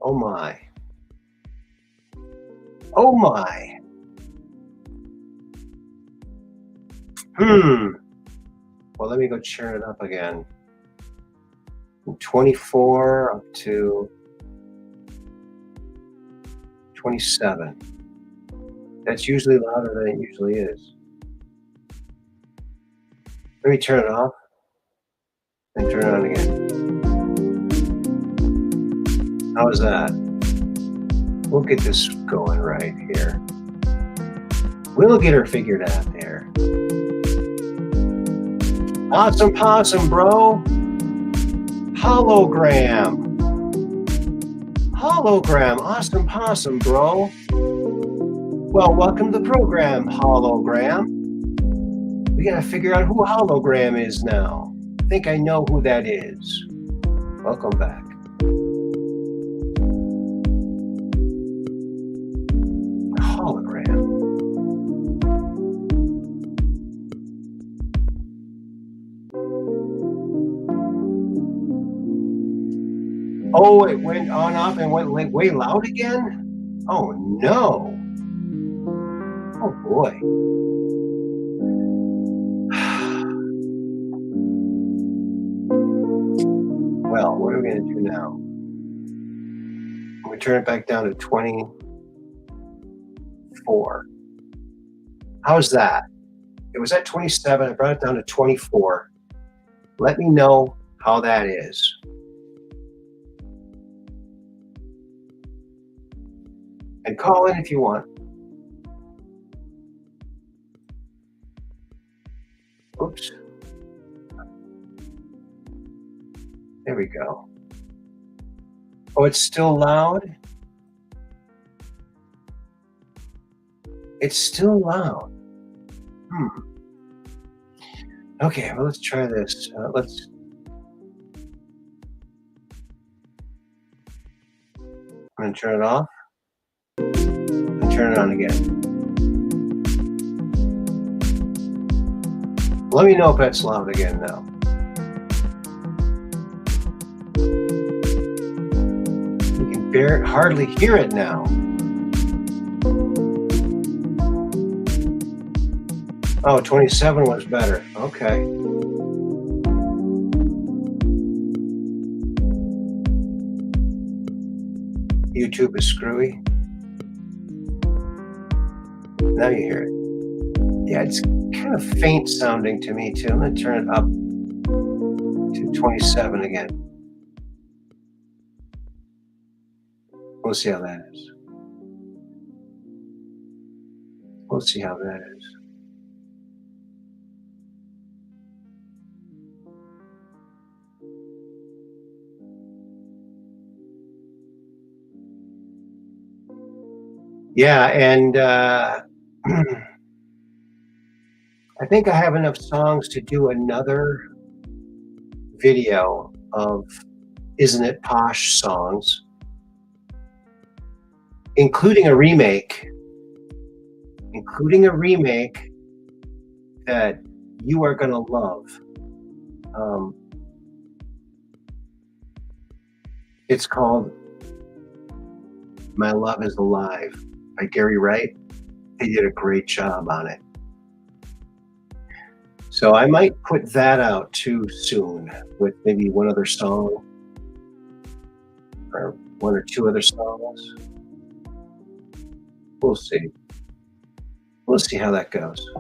Oh my. Oh my. Well, let me go churn it up again. From 24 up to 27. That's usually louder than it usually is. Let me turn it off and turn it on again. How's that? We'll get this going right here. We'll get her figured out there. Awesome possum, bro. Hologram. Hologram. Awesome possum, bro. Well, welcome to the program, Hologram. We gotta figure out who Hologram is now. I think I know who that is. Welcome back. Hologram. Oh, it went on off and went way loud again? Oh no. Oh boy. Well, what are we going to do now? I'm going to turn it back down to 24. How's that? It was at 27. I brought it down to 24. Let me know how that is. And call in if you want. Oops. There we go. Oh, it's still loud? It's still loud. Okay, well, let's try this. I'm going to turn it off and turn it on again. Let me know if that's loud again now. You can hardly hear it now. Oh, 27 was better. Okay. YouTube is screwy. Now you hear it. Yeah, it's kind of faint sounding to me too. I'm going to turn it up to 27 again. We'll see how that is. We'll see how that is. Yeah, and I think I have enough songs to do another video of Isn't It Posh songs, including a remake that you are going to love. It's called My Love is Alive by Gary Wright. They did a great job on it. So I might put that out too soon with maybe one other song or one or two other songs. We'll see. We'll see how that goes.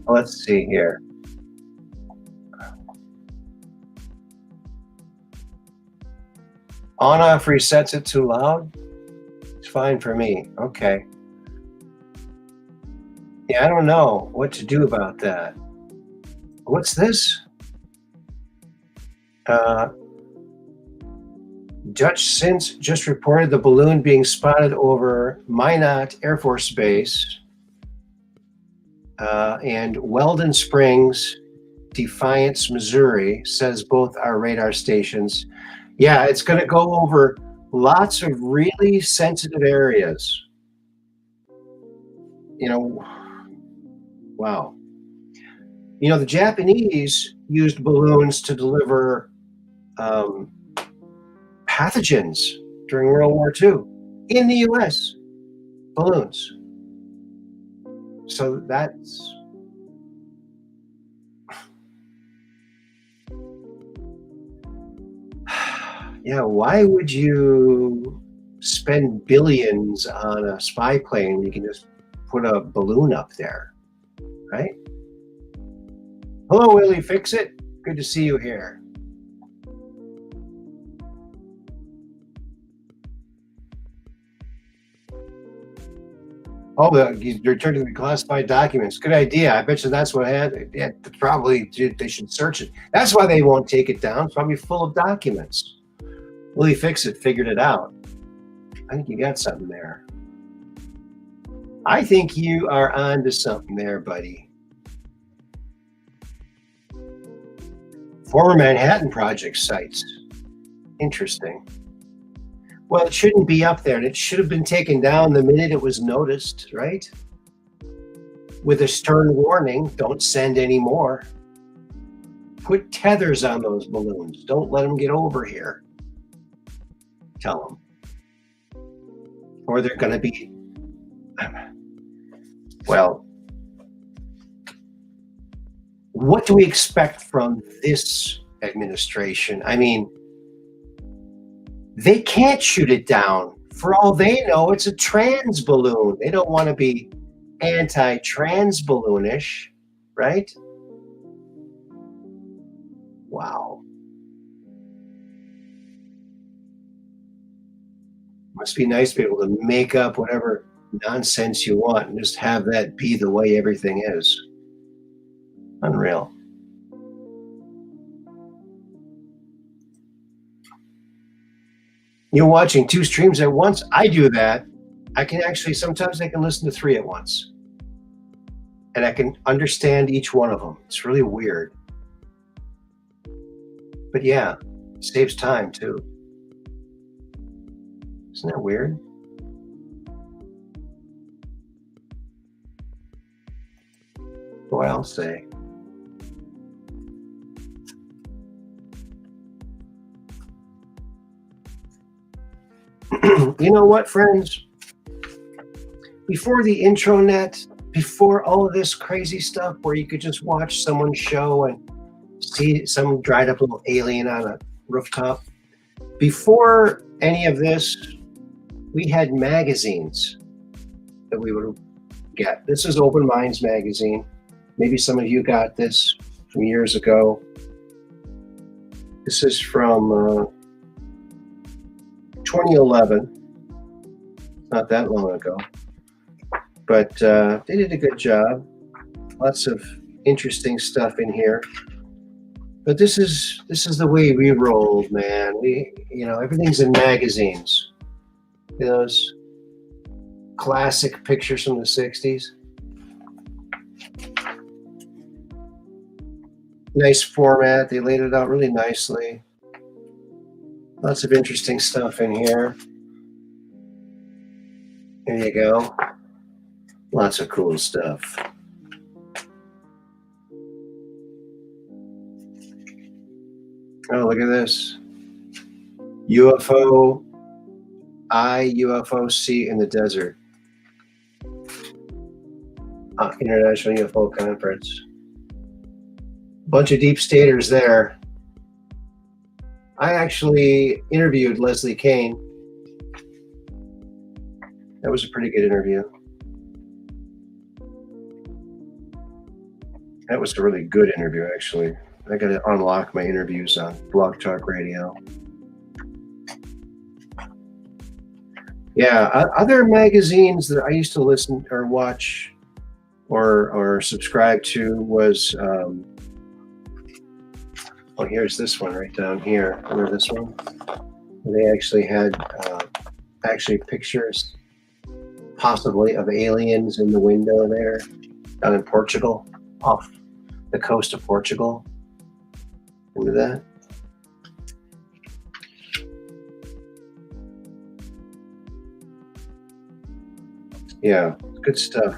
Let's see here. On-off resets it too loud? It's fine for me. Okay. Yeah, I don't know what to do about that. What's this? Dutch Since just reported the balloon being spotted over Minot Air Force Base and Weldon Springs, Defiance, Missouri, says both our radar stations. Yeah, it's going to go over lots of really sensitive areas. You know, wow. You know, the Japanese used balloons to deliver pathogens during World War II in the U.S. Balloons. So that's yeah, why would you spend billions on a spy plane? You can just put a balloon up there, right? Hello, Willie Fix-It. Good to see you here. Oh, you returned to the classified documents. Good idea. I bet you that's what happened. Yeah, probably they should search it. That's why they won't take it down. It's probably full of documents. Willie Fix-It figured it out. I think you got something there. I think you are onto something there, buddy. Former Manhattan Project sites. Interesting. Well, it shouldn't be up there, and it should have been taken down the minute it was noticed, right? With a stern warning, don't send any more. Put tethers on those balloons. Don't let them get over here. Tell them. Or they're going to be, well, what do we expect from this administration? I mean, they can't shoot it down. For all they know, it's a trans balloon. They don't want to be anti-trans balloonish, right? Wow. Must be nice to be able to make up whatever nonsense you want and just have that be the way everything is. Unreal. You're watching 2 streams at once? I do that. Sometimes I can listen to 3 at once. And I can understand each one of them. It's really weird. But yeah, it saves time too. Isn't that weird? Boy, I'll say. You know what, friends? Before the intranet, before all of this crazy stuff where you could just watch someone's show and see some dried up little alien on a rooftop, before any of this, we had magazines that we would get. This is Open Minds magazine. Maybe some of you got this from years ago. This is from 2011. Not that long ago. But they did a good job. Lots of interesting stuff in here. But this is the way we rolled, man. Everything's in magazines. Those classic pictures from the 60s. Nice format. They laid it out really nicely. Lots of interesting stuff in here. There you go. Lots of cool stuff. Oh, look at this. UFO I, UFO C in the desert. International UFO Conference. Bunch of deep staters there. I actually interviewed Leslie Kane. That was a pretty good interview. That was a really good interview, actually. I got to unlock my interviews on Blog Talk Radio. Yeah, other magazines that I used to listen or watch or subscribe to was, well, here's this one right down here. Remember this one? They actually had pictures, possibly, of aliens in the window there, down in Portugal, off the coast of Portugal. Remember that? Yeah, good stuff.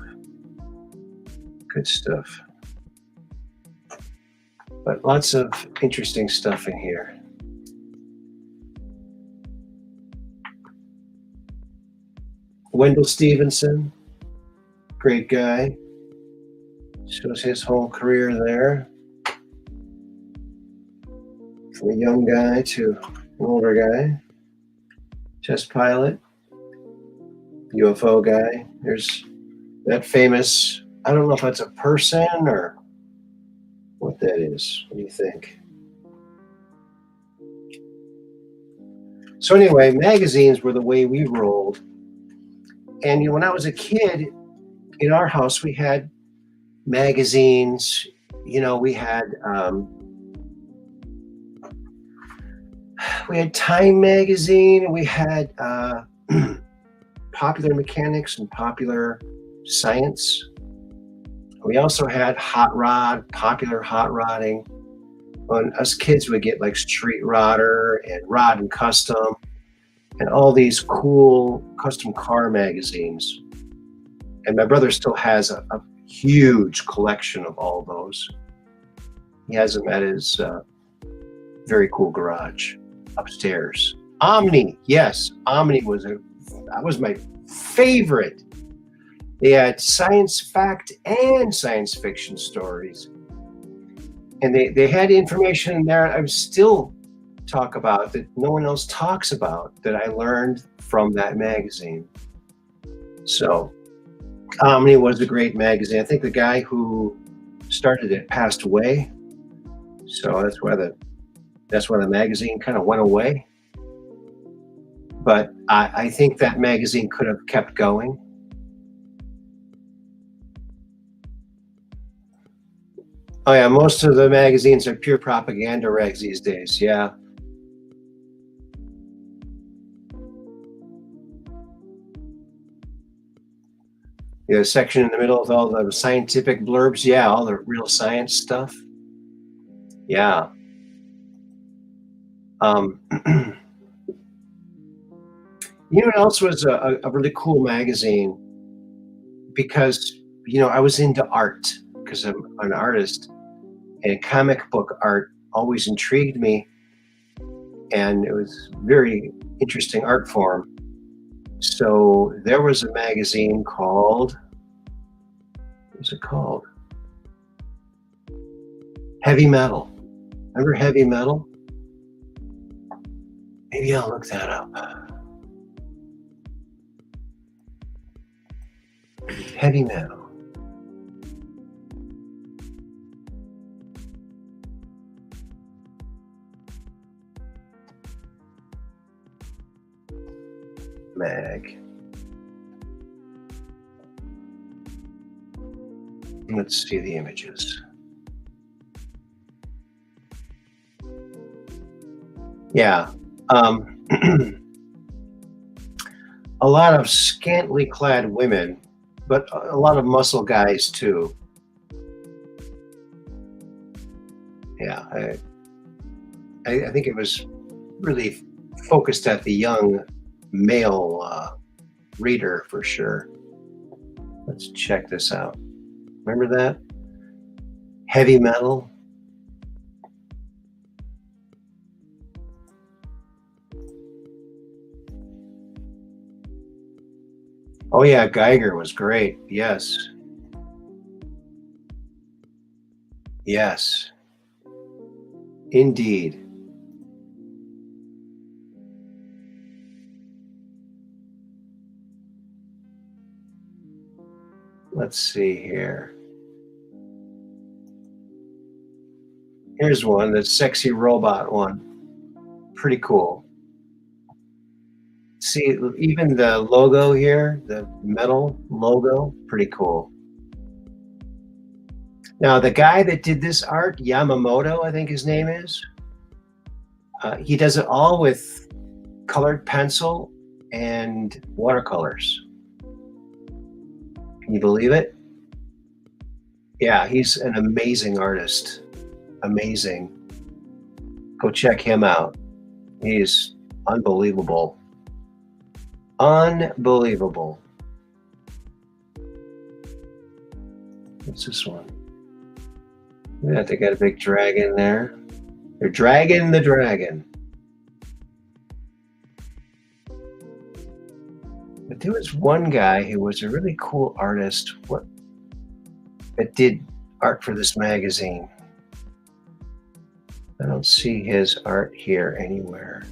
Good stuff. But lots of interesting stuff in here. Wendell Stevenson, great guy. Shows his whole career there. From a young guy to an older guy. Test pilot. UFO guy. There's that famous, I don't know if that's a person or what that is. What do you think? So anyway, magazines were the way we rolled. And when I was a kid, in our house, we had magazines. We had Time magazine. We had Popular Mechanics and Popular Science. We also had Hot Rod, Popular Hot Rodding. When us kids would get like Street Rodder and Rod and Custom and all these cool custom car magazines. And my brother still has a huge collection of all those. He has them at his very cool garage upstairs. Omni, yes, Omni that was my favorite. They had science fact and science fiction stories. And they had information in there I would still talk about that no one else talks about that I learned from that magazine. So Omni was a great magazine. I think the guy who started it passed away. So that's why the magazine kind of went away. But I think that magazine could have kept going. Oh yeah, most of the magazines are pure propaganda rags these days, yeah. A section in the middle with all the scientific blurbs, yeah, all the real science stuff. Yeah. You know what else was a really cool magazine? Because, I was into art because I'm an artist, and comic book art always intrigued me, and it was very interesting art form. So there was a magazine called, what was it called? Heavy Metal. Remember Heavy Metal? Maybe I'll look that up. Heavy Metal. Mag. Let's see the images. Yeah. A lot of scantily clad women, but a lot of muscle guys too. Yeah, I think it was really focused at the young male reader for sure. Let's check this out. Remember that? Heavy metal. Oh yeah, Geiger was great. Yes. Yes. Indeed. Let's see here. Here's one, the sexy robot one. Pretty cool. See, even the logo here, the metal logo, pretty cool. Now, the guy that did this art, Yamamoto, I think his name is, he does it all with colored pencil and watercolors. Can you believe it? Yeah, he's an amazing artist. Amazing. Go check him out. He's unbelievable. Unbelievable. What's this one? Yeah, they got a big dragon there. They're dragging the dragon. But there was one guy who was a really cool artist that did art for this magazine. I don't see his art here anywhere.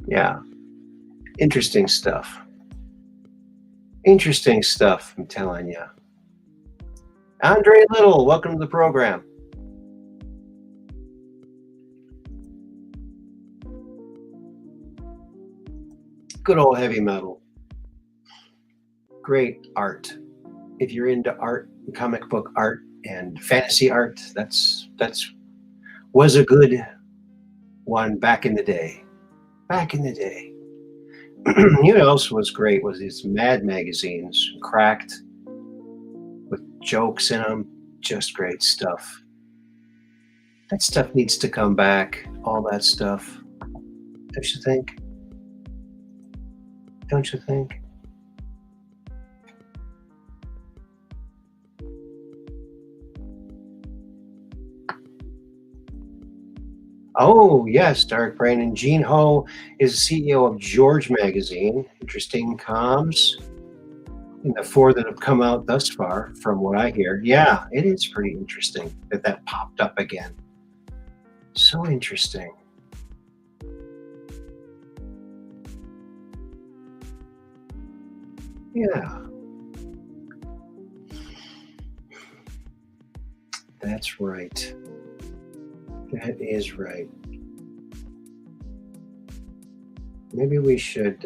Yeah, interesting stuff. Interesting stuff, I'm telling you. Andre Little, welcome to the program. Good old heavy metal. Great art. If you're into art, comic book art, and fantasy art, that's was a good one back in the day. Back in the day. You know what else was great was these Mad magazines, Cracked, with jokes in them. Just great stuff. That stuff needs to come back. All that stuff. Don't you think? Don't you think? Oh, yes, Dark Brain. And Gene Ho is CEO of George Magazine. Interesting comms. And the 4 that have come out thus far, from what I hear. Yeah, it is pretty interesting that popped up again. So interesting. Yeah. That's right. That is right. Maybe we should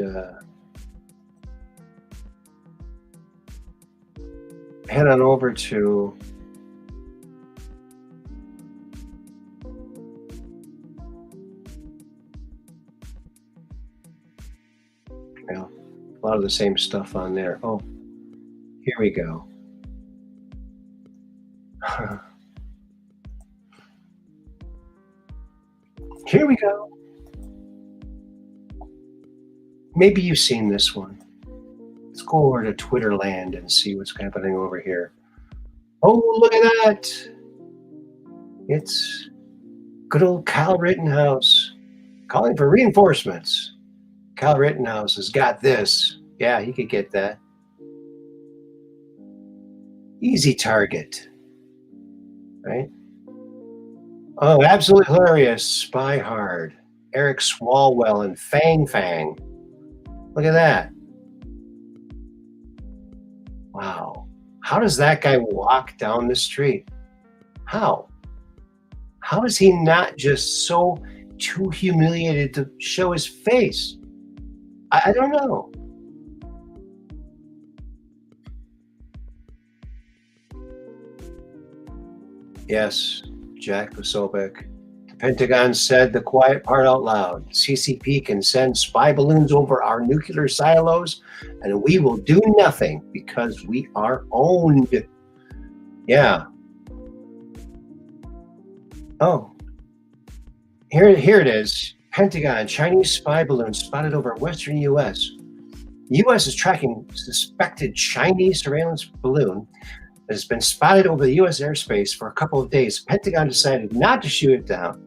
head on over to a lot of the same stuff on there. Oh, here we go. Here we go. Maybe you've seen this one. Let's go over to Twitter land and see what's happening over here. Oh, look at that. It's good old Kyle Rittenhouse calling for reinforcements. Kyle Rittenhouse has got this. Yeah, he could get that. Easy target. Right? Oh, absolutely hilarious. Spy Hard. Eric Swalwell and Fang Fang. Look at that. Wow. How does that guy walk down the street? How? How is he not just so too humiliated to show his face? I don't know. Yes, Jack Posobiec. Pentagon said the quiet part out loud. CCP can send spy balloons over our nuclear silos, and we will do nothing because we are owned. Yeah. Oh, here it is. Pentagon, Chinese spy balloon spotted over western U.S. The U.S. is tracking suspected Chinese surveillance balloon that has been spotted over the U.S. airspace for a couple of days. Pentagon decided not to shoot it down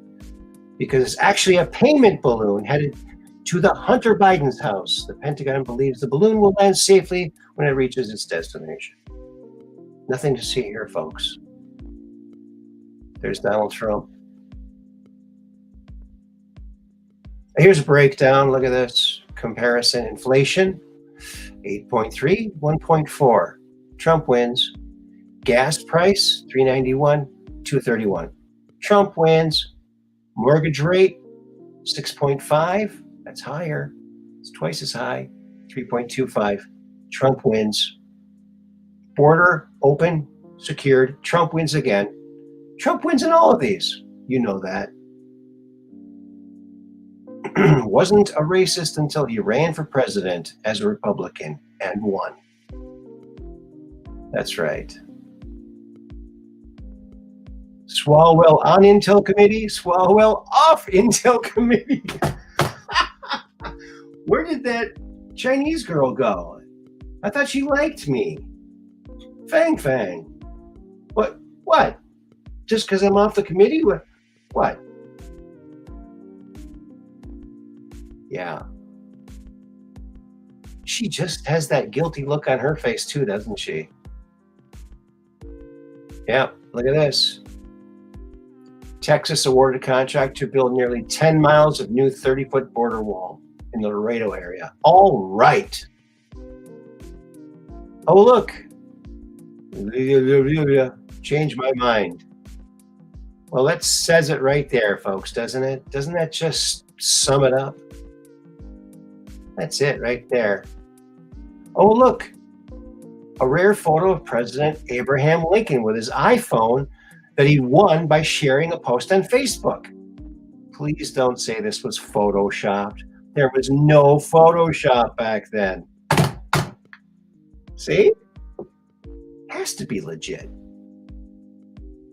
because it's actually a payment balloon headed to the Hunter Biden's house. The Pentagon believes the balloon will land safely when it reaches its destination. Nothing to see here, folks. There's Donald Trump. Here's a breakdown. Look at this comparison. Inflation, 8.3, 1.4. Trump wins. Gas price, $3.91, $2.31. Trump wins. Mortgage rate, 6.5. That's higher. It's twice as high, 3.25. Trump wins. Border open, secured. Trump wins again. Trump wins in all of these. You know that. Wasn't a racist until he ran for president as a Republican and won. That's right. Swalwell on Intel Committee, Swalwell off Intel Committee. Where did that Chinese girl go? I thought she liked me. Fang Fang. What? Just because I'm off the committee? What? Yeah. She just has that guilty look on her face too, doesn't she? Yeah, look at this. Texas awarded a contract to build nearly 10 miles of new 30-foot border wall in the Laredo area. All right. Oh, look. Change my mind. Well, that says it right there, folks, doesn't it? Doesn't that just sum it up? That's it right there. Oh, look. A rare photo of President Abraham Lincoln with his iPhone that he won by sharing a post on Facebook. Please don't say this was photoshopped. There was no Photoshop back then. See? Has to be legit.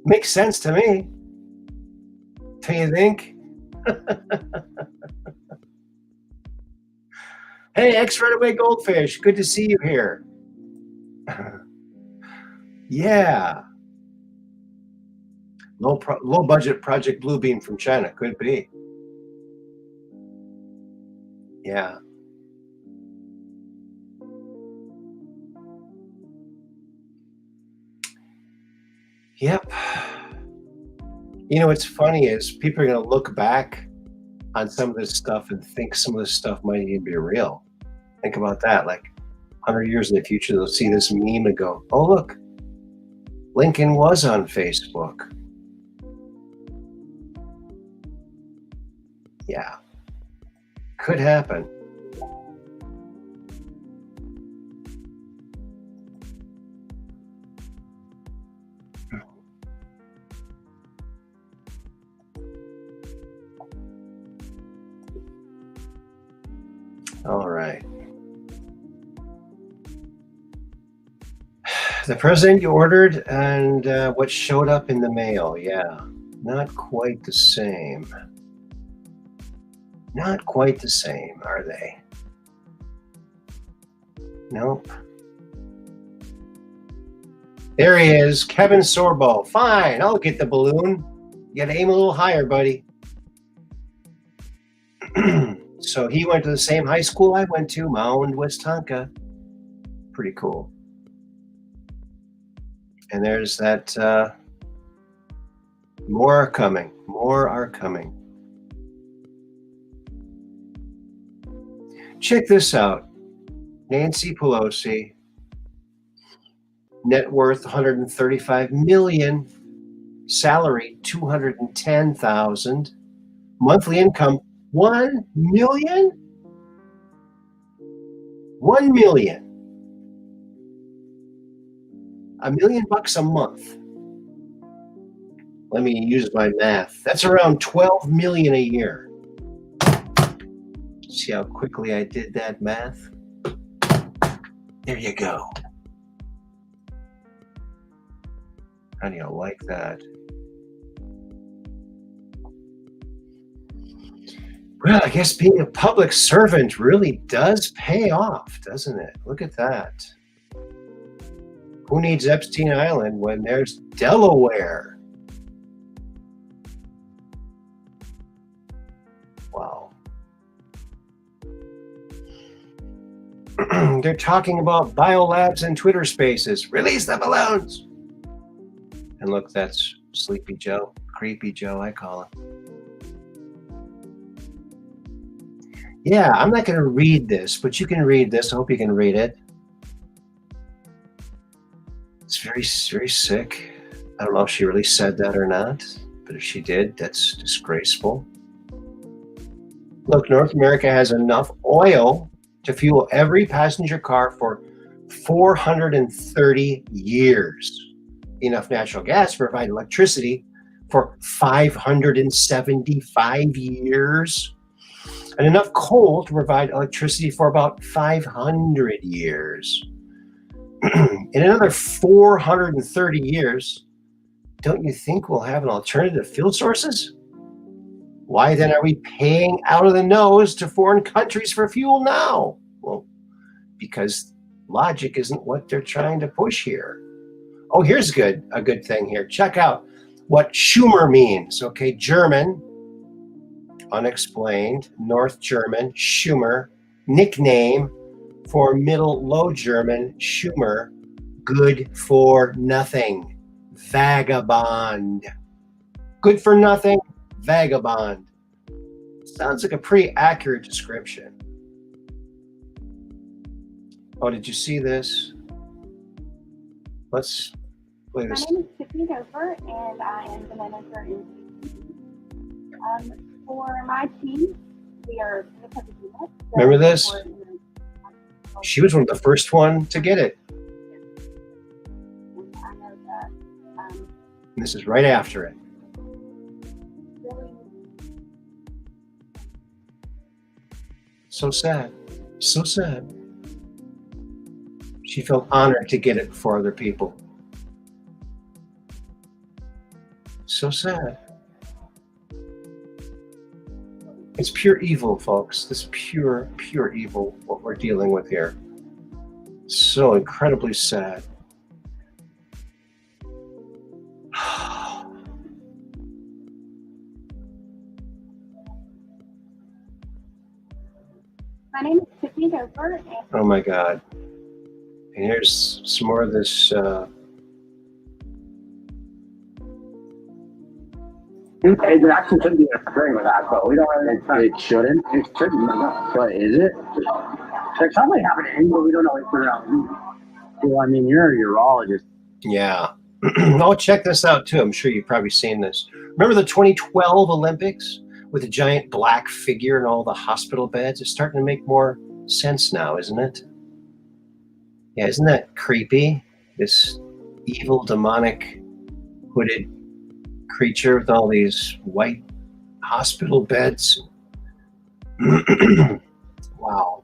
Makes sense to me. Do you think? Hey, ex-runaway goldfish. Good to see you here. Yeah. Low budget Project Bluebeam from China. Could be. Yeah. Yep. You know, what's funny is people are going to look back on some of this stuff and think some of this stuff might even be real. Think about that. Like 100 years in the future, they'll see this meme and go, oh, look, Lincoln was on Facebook. Yeah. Could happen. All right. The president you ordered and what showed up in the mail. Yeah, not quite the same. Not quite the same, are they? Nope. There he is, Kevin Sorbo. Fine, I'll get the balloon. You gotta aim a little higher, buddy. So he went to the same high school I went to, Mound, Westonka. Pretty cool. And there's that, more are coming. More are coming. Check this out. Nancy Pelosi, net worth $135 million, salary $210,000, monthly income $1 million. $1 million. $1 million a month. Let me use my math. That's around 12 million a year. See how quickly I did that math? There you go. How do you like that? Well, I guess being a public servant really does pay off, doesn't it? Look at that. Who needs Epstein Island when there's Delaware? Wow. They're talking about biolabs and Twitter spaces. Release the balloons. And look, that's Sleepy Joe. Creepy Joe, I call him. Yeah, I'm not going to read this, but you can read this. I hope you can read it. It's very, very sick. I don't know if she really said that or not, but if she did, that's disgraceful. Look, North America has enough oil to fuel every passenger car for 430 years. Enough natural gas to provide electricity for 575 years. And enough coal to provide electricity for about 500 years. In another 430 years, don't you think we'll have an alternative fuel sources? Why then are we paying out of the nose to foreign countries for fuel now? Well, because logic isn't what they're trying to push here. Oh, here's a good thing here. Check out what Schumer means. Okay, German, unexplained, North German, Schumer, nickname for Middle Low German, Schumer, good for nothing, vagabond. Good for nothing, vagabond. Sounds like a pretty accurate description. Oh, did you see this? Let's play this. My name is Tiffany Gopher, and I am the manager in for my team, we are in a couple units. So remember this? She was one of the first one to get it. And I know that. And this is right after it. Really, So sad. So sad. She felt honored to get it before other people. So sad. It's pure evil, folks. This pure evil, what we're dealing with here. So incredibly sad. my name is Tiffany Gopher, and Oh my God. And here's some more of this. It actually shouldn't be interfering with that, but we don't have any time. It shouldn't? It shouldn't. But is it? There's something happening, but we don't know what's going on. Well, I mean, you're a urologist. Yeah. Oh, check this out too. I'm sure you've probably seen this. Remember the 2012 Olympics with the giant black figure and all the hospital beds? It's starting to make more sense now, isn't it? Yeah, isn't that creepy? This evil, demonic, hooded creature with all these white hospital beds. Wow.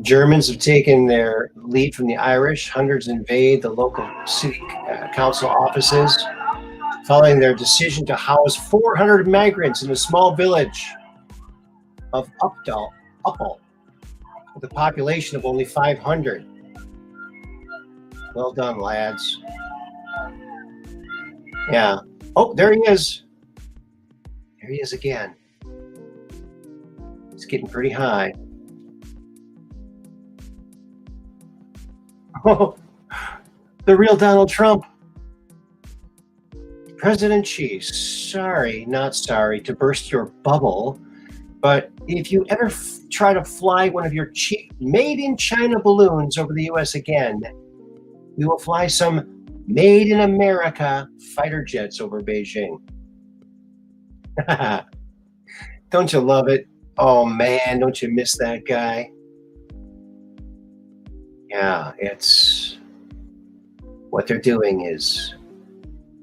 Germans have taken their lead from the Irish. Hundreds invade the local city council offices following their decision to house 400 migrants in a small village of Uppal, with a population of only 500. Well done, lads. Yeah. Oh, there he is. There he is again. It's getting pretty high. Oh, the real Donald Trump. President Xi, sorry, not sorry to burst your bubble, but if you ever try to fly one of your cheap made-in-China balloons over the U.S. again, we will fly some made-in-America fighter jets over Beijing. Don't you love it? Oh, man, don't you miss that guy? Yeah, it's what they're doing is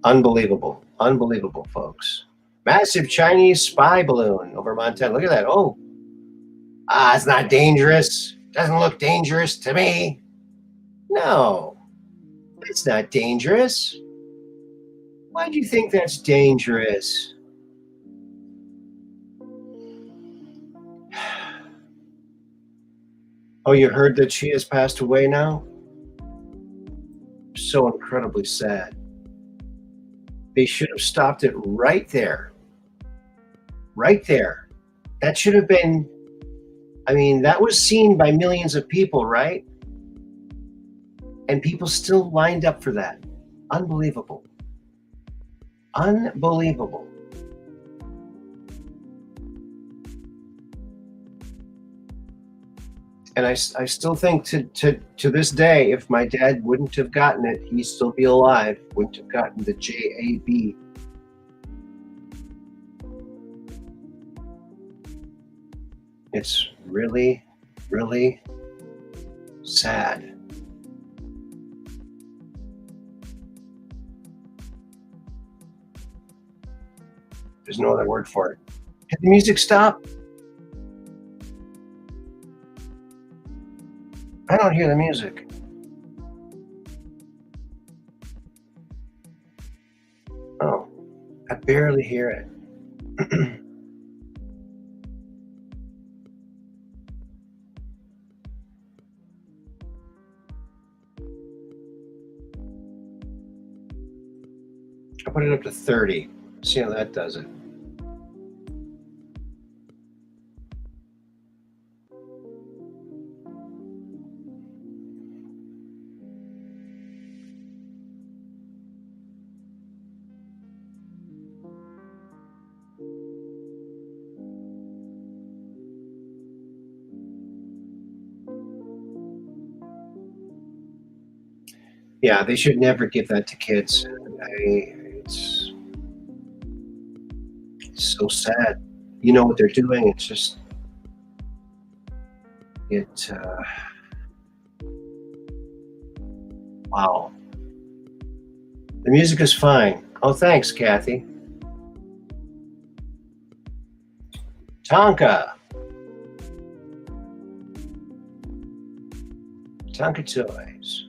unbelievable. Unbelievable, folks. Massive Chinese spy balloon over Montana. Look at that. Oh, it's not dangerous. Doesn't look dangerous to me. No, it's not dangerous. Why do you think that's dangerous? Oh, you heard that she has passed away now? So incredibly sad. They should have stopped it right there. Right there. That should have been, I mean, that was seen by millions of people, right? And people still lined up for that. Unbelievable. Unbelievable. And I still think to this day, if my dad wouldn't have gotten it, he'd still be alive, wouldn't have gotten the JAB. It's really, really sad. There's no other word for it. Did the music stop? I don't hear the music. Oh, I barely hear it. I'll put it up to 30. See how that does it. Yeah, they should never give that to kids. It's so sad. You know what they're doing. It's just wow. The music is fine. Oh, thanks, Kathy. Tonka Toys.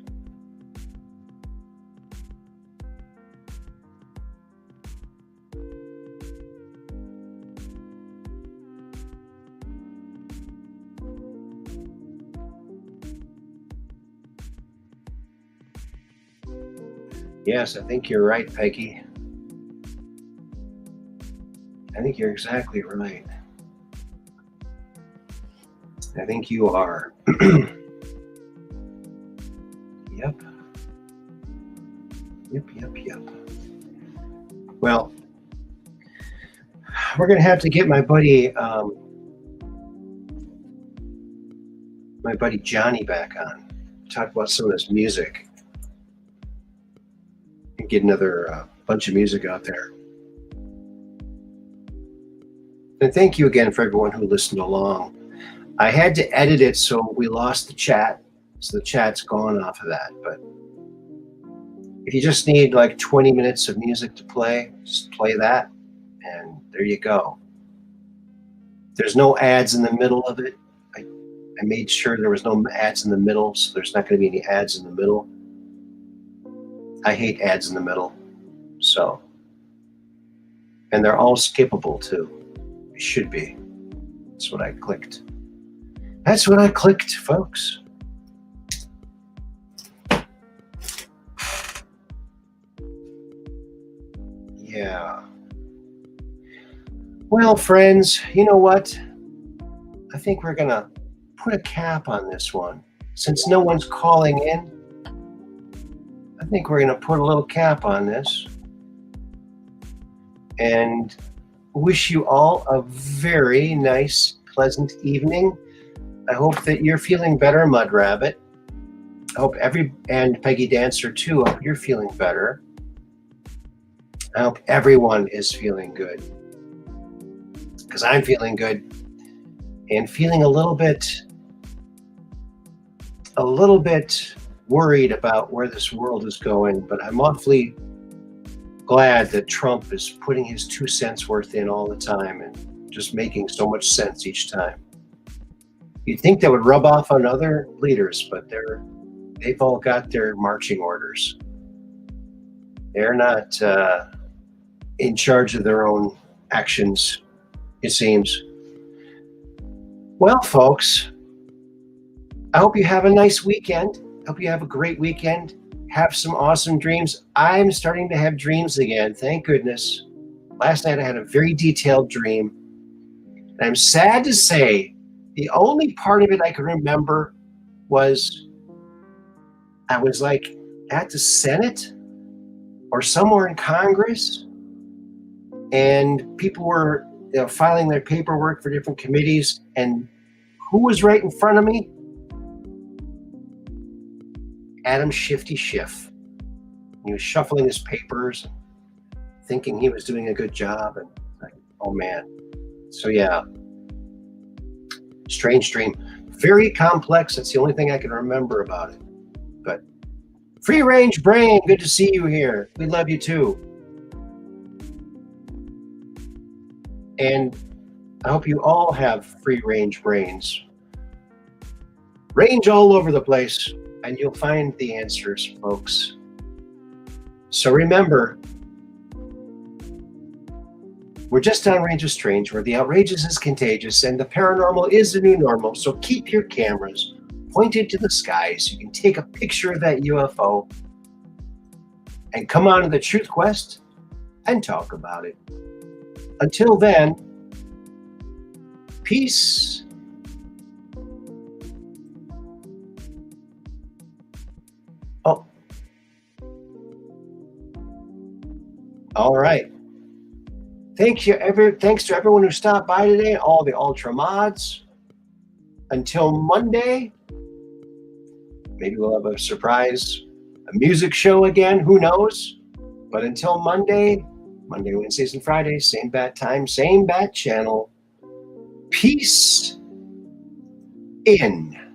Yes, I think you're right, Peggy. I think you're exactly right. I think you are. Yep. Yep. Well, we're going to have to get my buddy Johnny back on. Talk about some of this music. And get another bunch of music out there. And thank you again for everyone who listened along. I had to edit it so we lost the chat. So the chat's gone off of that. But if you just need like 20 minutes of music to play, just play that. And there you go. There's no ads in the middle of it. I made sure there was no ads in the middle, so there's not going to be any ads in the middle. I hate ads in the middle. So. And they're all skippable too. They should be. That's what I clicked. That's what I clicked, folks. Yeah. Well, friends, you know what? I think we're going to put a cap on this one. Since no one's calling in, I think we're going to put a little cap on this. And wish you all a very nice, pleasant evening. I hope that you're feeling better, Mud Rabbit. I hope and Peggy Dancer too, I hope you're feeling better. I hope everyone is feeling good. Because I'm feeling good and feeling a little bit a little bit worried about where this world is going, but I'm awfully glad that Trump is putting his 2 cents worth in all the time and just making so much sense each time. You'd think that would rub off on other leaders, but they've all got their marching orders. They're not in charge of their own actions, it seems. Well, folks, I hope you have a nice weekend. I hope you have a great weekend. Have some awesome dreams. I'm starting to have dreams again, thank goodness. Last night I had a very detailed dream. And I'm sad to say, the only part of it I can remember was I was like at the Senate or somewhere in Congress, and people were filing their paperwork for different committees, and who was right in front of me? Adam Shifty Schiff. He was shuffling his papers, thinking he was doing a good job, and like, oh man. So yeah, strange dream. Very complex. That's the only thing I can remember about it. But Free Range Brain, good to see you here. We love you too. And I hope you all have free range brains. Range all over the place, and you'll find the answers, folks. So remember, we're just downrange of strange, where the outrageous is contagious and the paranormal is the new normal. So keep your cameras pointed to the sky so you can take a picture of that UFO and come on to the Truth Quest and talk about it. Until then, peace. Oh. All right. Thanks to everyone who stopped by today, all the Ultra Mods. Until Monday, maybe we'll have a surprise, a music show again, who knows? But until Monday, Wednesdays, and Fridays, same bat time, same bat channel. Peace in.